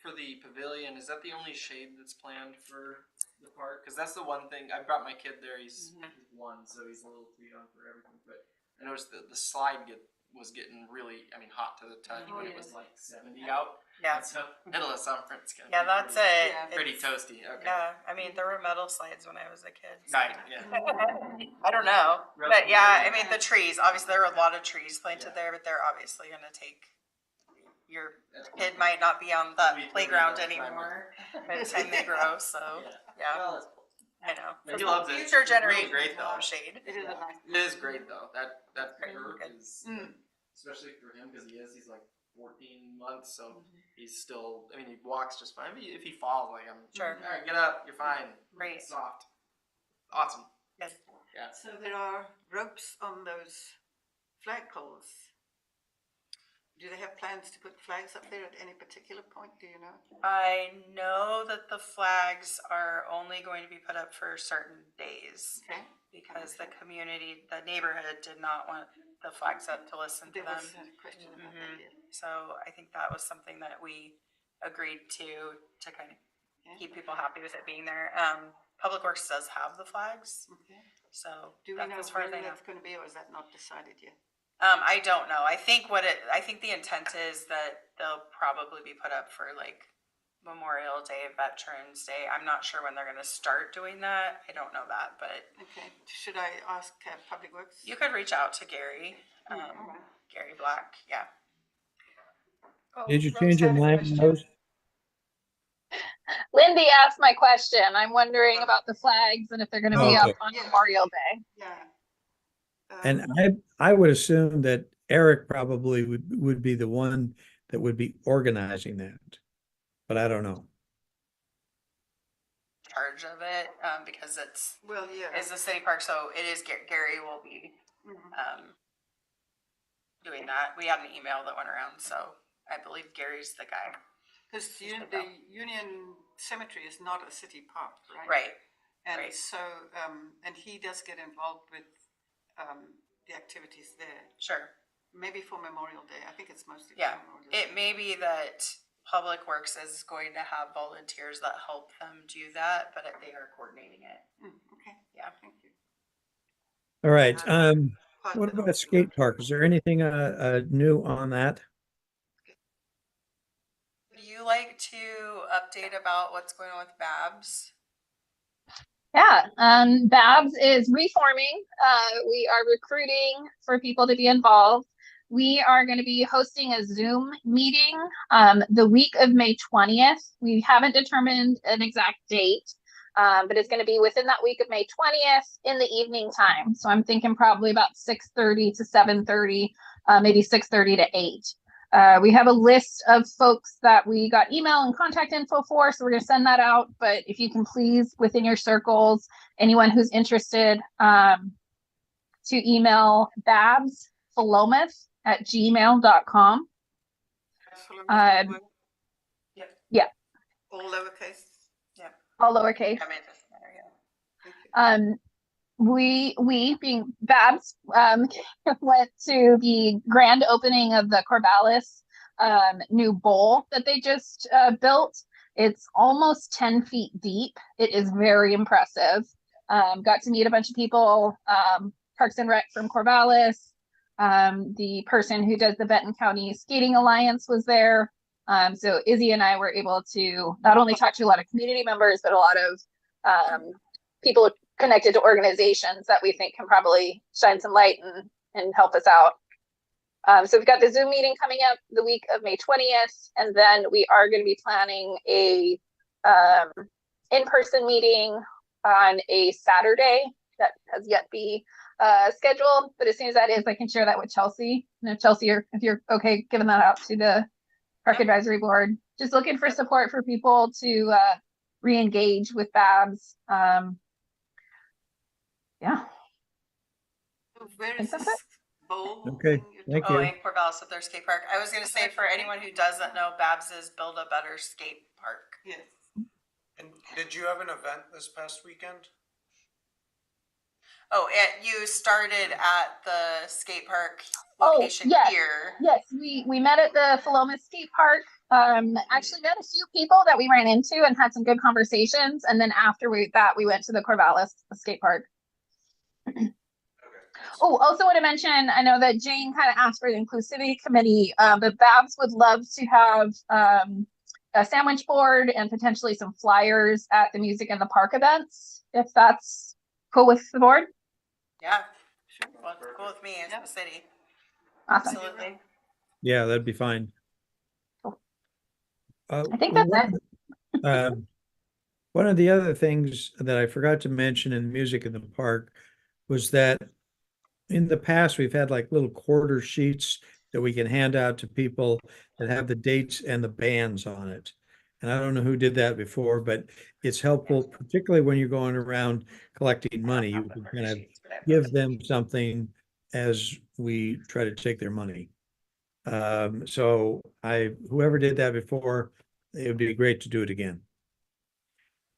for the pavilion, is that the only shade that's planned for the park? Because that's the one thing. I brought my kid there. He's one, so he's a little too young for everything. But I noticed that the slide was getting really, hot to the touch when it was like 70 out. Yeah. And so middle of summer, it's gonna Yeah, be that's pretty, it. Yeah. pretty It's- toasty. Okay. Yeah, I mean, there were metal slides when I was a kid. so- Right. Yeah. I don't know, but yeah, I mean, the trees, obviously there were a lot of trees planted Yeah. there, but they're obviously gonna take, your kid might not be on that playground anymore by the time they grow, so, yeah, Well, that's cool. I know. He For loves it. Future It's really generations great, will have though. shade. It is a nice. It is great though. That Great. curve Good. is, Mm. especially for him because he's like 14 months, so he's still. He walks just fine. If he falls, like I'm Sure. All right, get up. You're fine. Great. Soft. Awesome. Good. Yeah. So there are ropes on those flagpoles. Do they have plans to put flags up there at any particular point? Do you know? I know that the flags are only going to be put up for certain days Okay. because the community, the neighborhood did not want the flags up to listen to There them. was a question about that, yeah. So I think that was something that we agreed to kind of Okay. keep people happy with it being there. Public Works does have the flags, Okay. so Do we that's know as far as I when know. that's going to be, or is that not decided yet? I don't know. I think the intent is that they'll probably be put up for like Memorial Day, Veterans Day. I'm not sure when they're going to start doing that. I don't know that, but Okay. Should I ask Public Works? you could reach out to Gary, All right. Gary Black. Yeah. Oh, Did you Rose change your had a mind, question. Rose? Lindy asked my question. I'm wondering about the flags and if they're going to be Okay. up on Yeah. Memorial Day. Yeah. And I would assume that Eric probably would be the one that would be organizing that, but I don't know. Charge of it because it's Well, yeah. the city park, so it is Gary will be Mhm. doing that. We had an email that went around, so I believe Gary's the guy. Because the Union Cemetery is not a city park, right? Right. And right. so, and he does get involved with the activities there. Sure. Maybe for Memorial Day. I think it's mostly for Yeah. Memorial Day. It may be that Public Works is going to have volunteers that help them do that, but they are coordinating it. Okay. Yeah. Thank you. All right. Part What of it about also. skate park? Is there anything new on that? Would you like to update about what's going on with Babs? Yeah, Babs is reforming. We are recruiting for people to be involved. We are going to be hosting a Zoom meeting the week of May 20th. We haven't determined an exact date, but it's going to be within that week of May 20th in the evening time. So I'm thinking probably about 6:30 to 7:30, maybe 6:30 to 8. We have a list of folks that we got email and contact info for, so we're going to send that out. But if you can please, within your circles, anyone who's interested, to email Babs Philomath, flossie@gmail.com. Yep. Yeah, All lowercase? all lowercase. I mean, it doesn't matter, yeah. Thank you. We being Babs, went to the grand opening of the Corvallis new bowl that they just built. It's almost 10 feet deep. It is very impressive. Got to meet a bunch of people, Parks and Rec from Corvallis. The person who does the Benton County Skating Alliance was there. So Izzy and I were able to not only talk to a lot of community members, but a lot of people connected to organizations that we think can probably shine some light and help us out. So we've got the Zoom meeting coming up the week of May 20th, and then we are going to be planning a in-person meeting on a Saturday that has yet to be scheduled. But as soon as that is, I can share that with Chelsea. And Chelsea, if you're okay giving that out to the Park Advisory Board, just looking for support for people to re-engage with Babs. Yeah. Where Think is that's this bowl? Okay, thing you're thank talking you. Oh, in Corvallis at their skate park. I was gonna say, for anyone who doesn't know, Babs is Build a Better Skate Park. Yes. And did you have an event this past weekend? Oh, you started at the skate park Oh, location yes. here. Yes, we met at the Philomath Skate Park. Actually met a few people that we ran into and had some good conversations. And then after that, we went to the Corvallis Skate Park. Oh, also want to mention, I know that Jane kind of asked for the inclusivity committee, but Babs would love to have a sandwich board and potentially some flyers at the Music in the Park events, if that's cool with the board. Yeah, sure. Well, it's cool with me as the city. Awesome. Absolutely. Yeah, that'd be fine. Cool. I think that's it. One of the other things that I forgot to mention in Music in the Park was that in the past, we've had like little quarter sheets that we can hand out to people that have the dates and the bands on it. And I don't know who did that before, but it's helpful, particularly when you're going around collecting money. You can kind of give them something as we try to take their money. So whoever did that before, it would be great to do it again.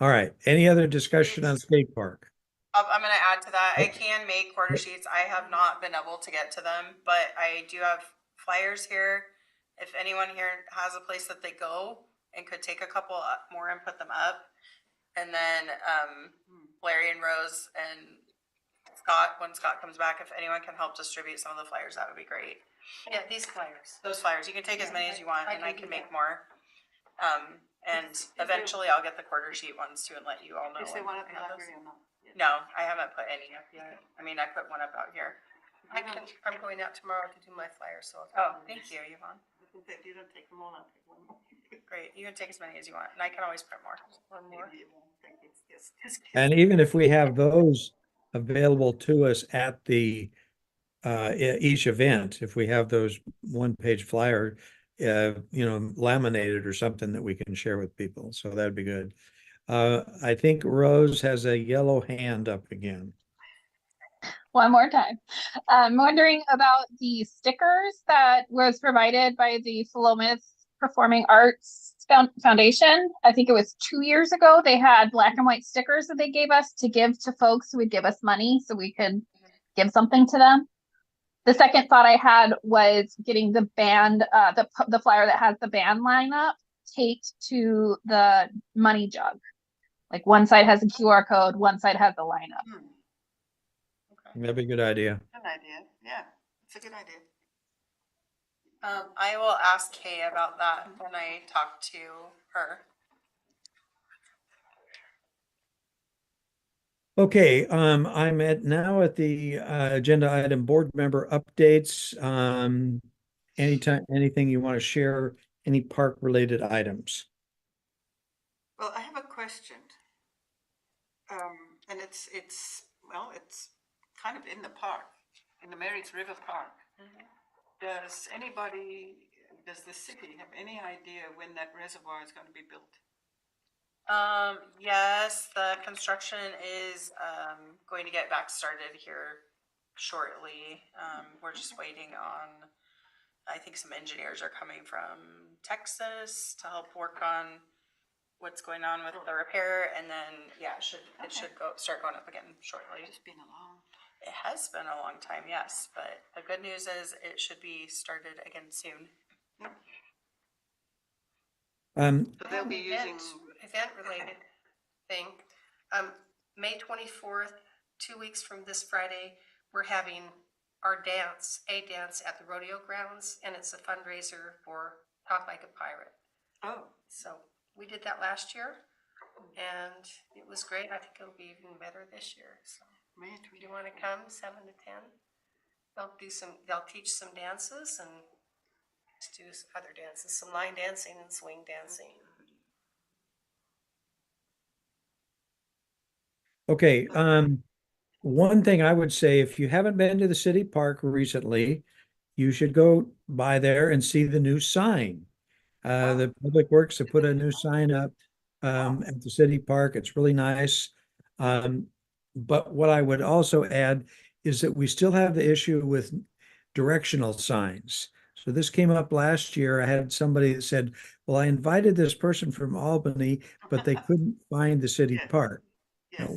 All right. Any other discussion on skate park? I'm going to add to that. I can make quarter sheets. I have not been able to get to them, but I do have flyers here. If anyone here has a place that they go and could take a couple more and put them up. And then Larry and Rose and Scott, when Scott comes back, if anyone can help distribute some of the flyers, that would be great. Yeah, these flyers. Those flyers, you can take as many as you want, and I can make more. And Is eventually I'll get the quarter sheet ones too and let you all know. Is there when one at I the have those. library or not? No, I haven't put any up yet. I mean, I put one up out here. I'm going out tomorrow to do my flyers, so. Oh, thank you, Yvonne. You don't take them all, I'll take one more. Great. You can take as many as you want, and I can always print more. One more. Yes. And even if we have those available to us at the each event, if we have those one-page flyer, laminated or something that we can share with people, so that'd be good. I think Rose has a yellow hand up again. One more time. I'm wondering about the stickers that was provided by the Philomath Performing Arts Foundation. I think it was 2 years ago. They had black and white stickers that they gave us to give to folks who would give us money so we could give something to them. The second thought I had was getting the band, the flyer that has the band lineup taped to the money jug. Like one side has a QR code, one side has the lineup. Okay. That'd be a good idea. Good idea, yeah, it's a good idea. I will ask Kay about that when I talk to her. Okay, I'm now at the agenda item board member updates. Anything you want to share, any park related items? Well, I have a question. And it's kind of in the park, in the Marys River Park. Does the city have any idea when that reservoir is going to be built? Yes, the construction is going to get back started here shortly. We're just waiting on I think some engineers are coming from Texas to help work on what's going on with the repair, and then, yeah, it should start going up again shortly. It's been a long. It has been a long time, yes, but the good news is it should be started again soon. So they'll be using. Event related thing. May 24th, 2 weeks from this Friday, we're having a dance at the rodeo grounds, and it's a fundraiser for Talk Like a Pirate. Oh, So we did that last year, and it was great. I think it'll be even better this year. So May if you want to come, 7 to 10, they'll teach some dances and just do other dances, some line dancing and swing dancing. Okay, one thing I would say, if you haven't been to the city park recently, you should go by there and see the new sign. The Public Works have put a new sign up at the city park. It's really nice. But what I would also add is that we still have the issue with directional signs. So this came up last year. I had somebody that said, well, I invited this person from Albany, but they couldn't find the city Yes. park. yes.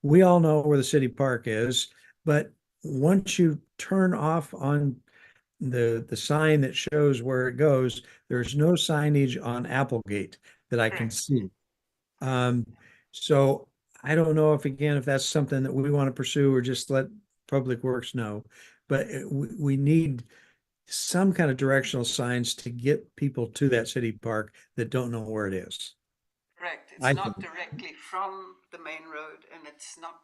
We all know where the city park is, but once you turn off on the sign that shows where it goes, there's no signage on Applegate that I can Correct. see. So I don't know if that's something that we want to pursue or just let Public Works know. But we need some kind of directional signs to get people to that city park that don't know where it is. Correct. It's I not think. directly from the main road, and it's not.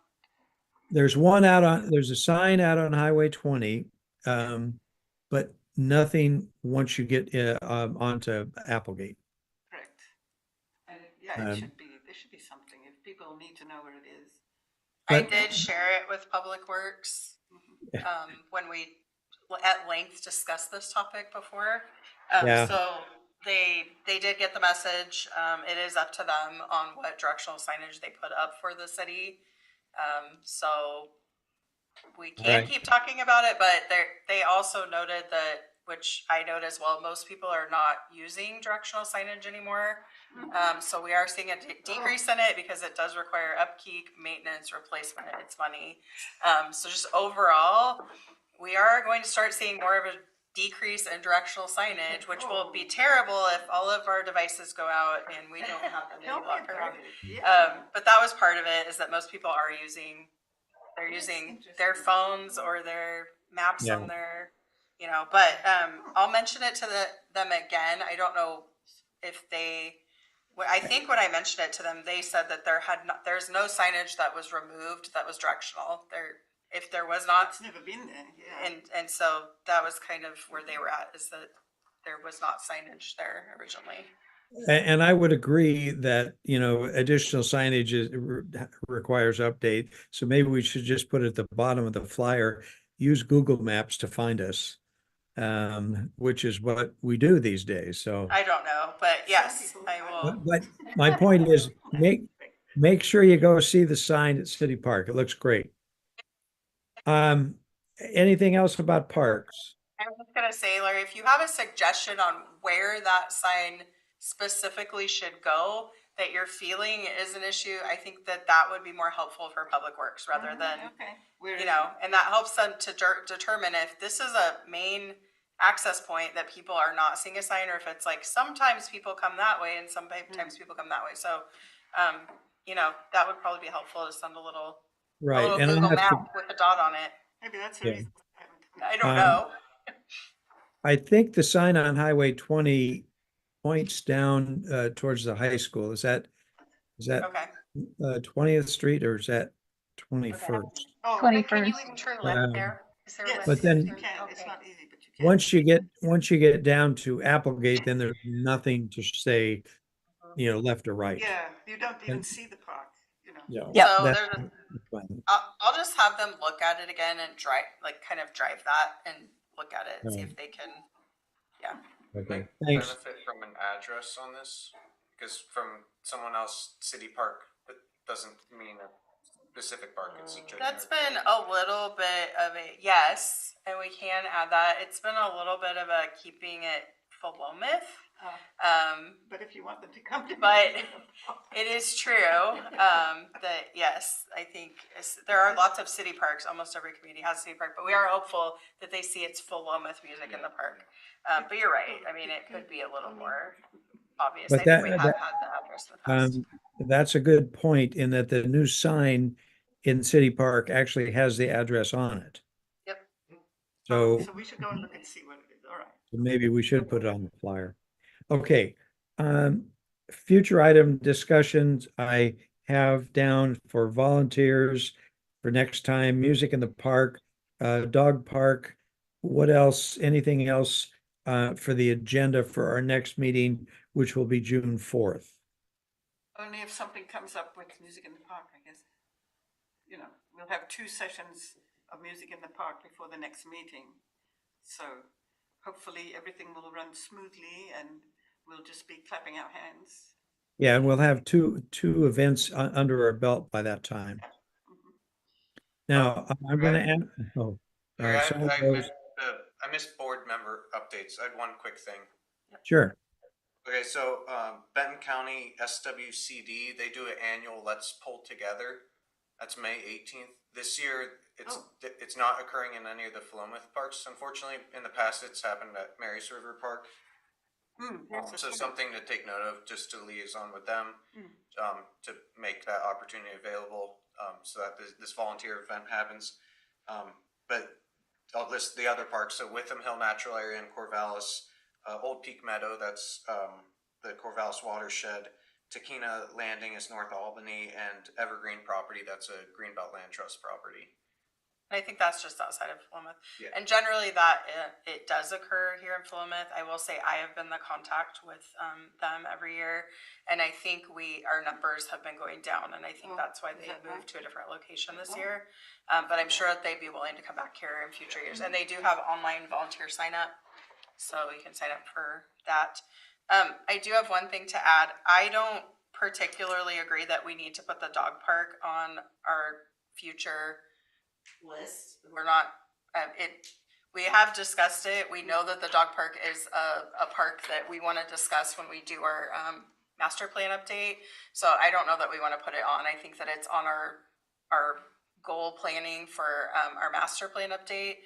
There's a sign out on Highway 20, but nothing once you get onto Applegate. Correct. And yeah, Um, there should be something if people need to know where it is. I But- did share it with Public Works when we at length discussed this topic before. Yeah. So they did get the message. It is up to them on what directional signage they put up for the city. So we can Right. keep talking about it, but they also noted that, which I note as well, most people are not using directional signage anymore. So we are seeing a decrease in it because it does require upkeep, maintenance, replacement. It's money. So just overall, we are going to start seeing more of a decrease in directional signage, which will be terrible if all of our devices go out and we don't have them any longer. But that was part of it, is that most people are using their phones or their maps Yeah. on their, but I'll mention it to them again. I don't know if I think when I mentioned it to them, they said that there's no signage that was removed that was directional. If there was not, It's never been there. Yeah. and so that was kind of where they were at, is that there was not signage there originally. And I would agree that, additional signage requires update. So maybe we should just put at the bottom of the flyer, use Google Maps to find us, which is what we do these days. So, I don't know, but yes, I will. but my point is make sure you go see the sign at City Park. It looks great. Anything else about parks? I was just gonna say, Larry, if you have a suggestion on where that sign specifically should go that you're feeling is an issue, I think that would be more helpful for Public Works rather than, Okay. and that helps them to determine if this is a main access point that people are not seeing a sign, or if it's like sometimes people come that way and sometimes people come that way. So, that would probably be helpful to send a little Right. And Google map with a dot on it. Maybe that's the Yeah. reason. I don't know. I think the sign on Highway 20 points down towards the high school. Is that Okay. 20th Street or is that 21st? Oh, But can you 21st. even turn left there? Is there a yes. left But then- You can. It's Okay. not easy, but you can. Once you get down to Applegate, then there's nothing to say, left or right. Yeah, you don't even And- see the park. Yeah. Yeah. So That's there's I'll just have them look at it again and drive that and look at it and see if they can. Yeah. Okay. May Thanks. benefit from an address on this, because from someone else, City Park, that doesn't mean a Pacific Park and see. That's been a little bit of a, yes, and we can add that. It's been a little bit of a keeping it Philomath. But if you want them to come to. But it is true that, yes, I think there are lots of city parks. Almost every community has a city park, but we are hopeful that they see it's Philomath music in the park. But you're right. I mean, it could be a little more obvious. But I think we that- have that- had the address in the past. That's a good point in that the new sign in City Park actually has the address on it. Yep. So So we should go and look and see what it is. All right. maybe we should put it on the flyer. Okay. Future item discussions I have down for volunteers for next time, music in the park, dog park. What else? Anything else for the agenda for our next meeting, which will be June 4th? Only if something comes up with music in the park, I guess. You know, we'll have 2 sessions of music in the park before the next meeting. So hopefully everything will run smoothly and we'll just be clapping our hands. Yeah, and we'll have two events under our belt by that time. Now, I'm going to add, I missed board member updates. I had one quick thing. sure. Okay, so Benton County SWCD, they do an annual Let's Pull Together. That's May 18th. This year, it's not occurring in any of the Philomath parks. Unfortunately, in the past, it's happened at Marys River Park. So something to take note of, just to liaison with them, to make that opportunity available, so that this volunteer event happens. But I'll list the other parks. So Witham Hill Natural Area in Corvallis, Old Peak Meadow, that's the Corvallis watershed. Tahkeena Landing is North Albany, and Evergreen Property, that's a Greenbelt Land Trust property. I think that's just outside of Philomath. Yeah. And generally that it does occur here in Philomath. I will say I have been the contact with them every year, and I think our numbers have been going down, and I think that's why they moved to a different location this year. But I'm sure that they'd be willing to come back here in future years. And they do have online volunteer sign up, so you can sign up for that. I do have one thing to add. I don't particularly agree that we need to put the dog park on our future list. We're not, we have discussed it. We know that the dog park is a park that we want to discuss when we do our master plan update. So I don't know that we want to put it on. I think that it's on our goal planning for our master plan update.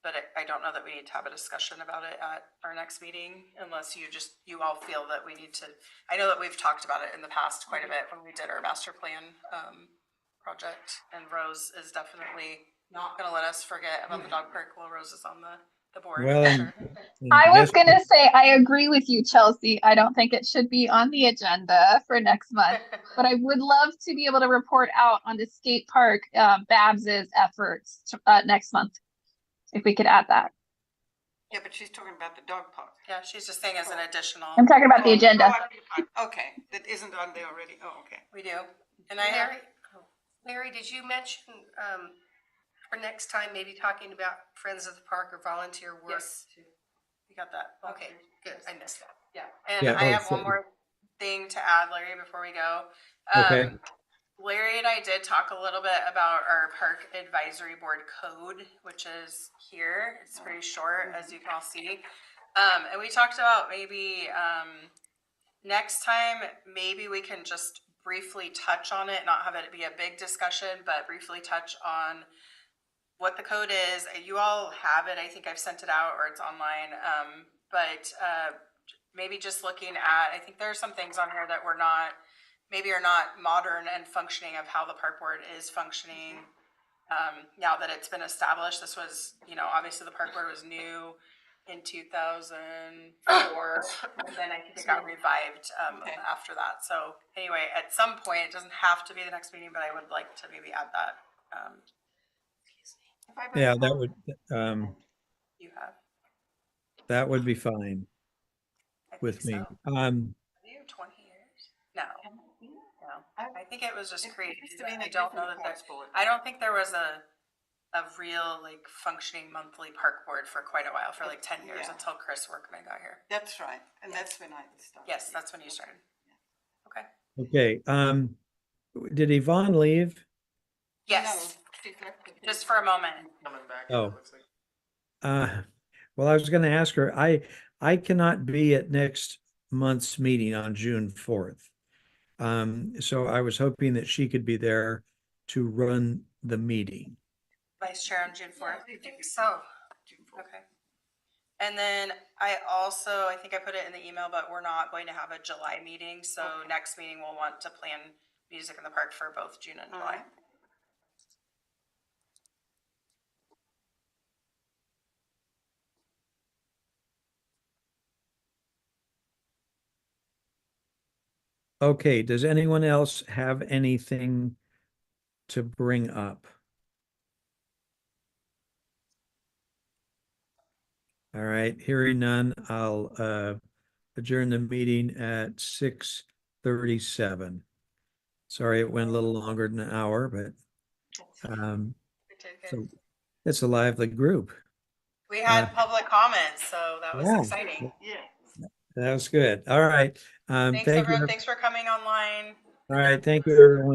But I don't know that we need to have a discussion about it at our next meeting, unless you all feel that we need to. I know that we've talked about it in the past quite a bit when we did our master plan project, and Rose is definitely not going to let us forget about the dog park while Rose is on the board. Well, Sure. I was going to say, I agree with you, Chelsea. I don't think it should be on the agenda for next month, but I would love to be able to report out on the skate park, Babs's efforts next month, if we could add that. Yeah, but she's talking about the dog park. Yeah, she's just saying as an additional. I'm talking about the agenda. Okay, that isn't on there already. Oh, okay. We do. And Larry, did you mention for next time maybe talking about Friends of the Park or volunteer work? Yes. You got that. Okay, good. I missed that. Yeah. And Yeah, I have one more thing to add, Larry, before we go. Okay. Larry and I did talk a little bit about our park advisory board code, which is here. It's pretty short, as you can all see. And we talked about maybe next time, maybe we can just briefly touch on it, not have it be a big discussion, but briefly touch on what the code is. You all have it. I think I've sent it out or it's online. But maybe just looking at, I think there are some things on here that maybe are not modern and functioning of how the park board is functioning now that it's been established. This was, obviously the park board was new in 2004, and then I think it got revived after that. So anyway, at some point, it doesn't have to be the next meeting, but I would like to maybe add that. Yeah, that would You have. that would be fine with me. So. You 20 years? No. I think it was just created. I don't know that I don't think there was a real functioning monthly park board for quite a while, for 10 years until Chris Workman got here. That's right, and that's when I started. Yes, that's when you started. Okay. Okay. did Yvonne leave? Yes, No, she's left the- just for a moment. Coming back, Oh. it looks like. Well, I was going to ask her, I cannot be at next month's meeting on June 4th. So I was hoping that she could be there to run the meeting. Vice Chair on June 4th. I think so. Okay. And then I think I put it in the email, but we're not going to have a July meeting. So next meeting, we'll want to plan music in the park for both June and July. Okay, does anyone else have anything to bring up? All right, hearing none, I'll adjourn the meeting at 6:37. Sorry, it went a little longer than an hour, but so it's a lively group. We had public comments, so that was Yeah. exciting. Yeah. That was good. All right. Thanks, Thank you. everyone. Thanks for coming online. All right, thank you, everyone.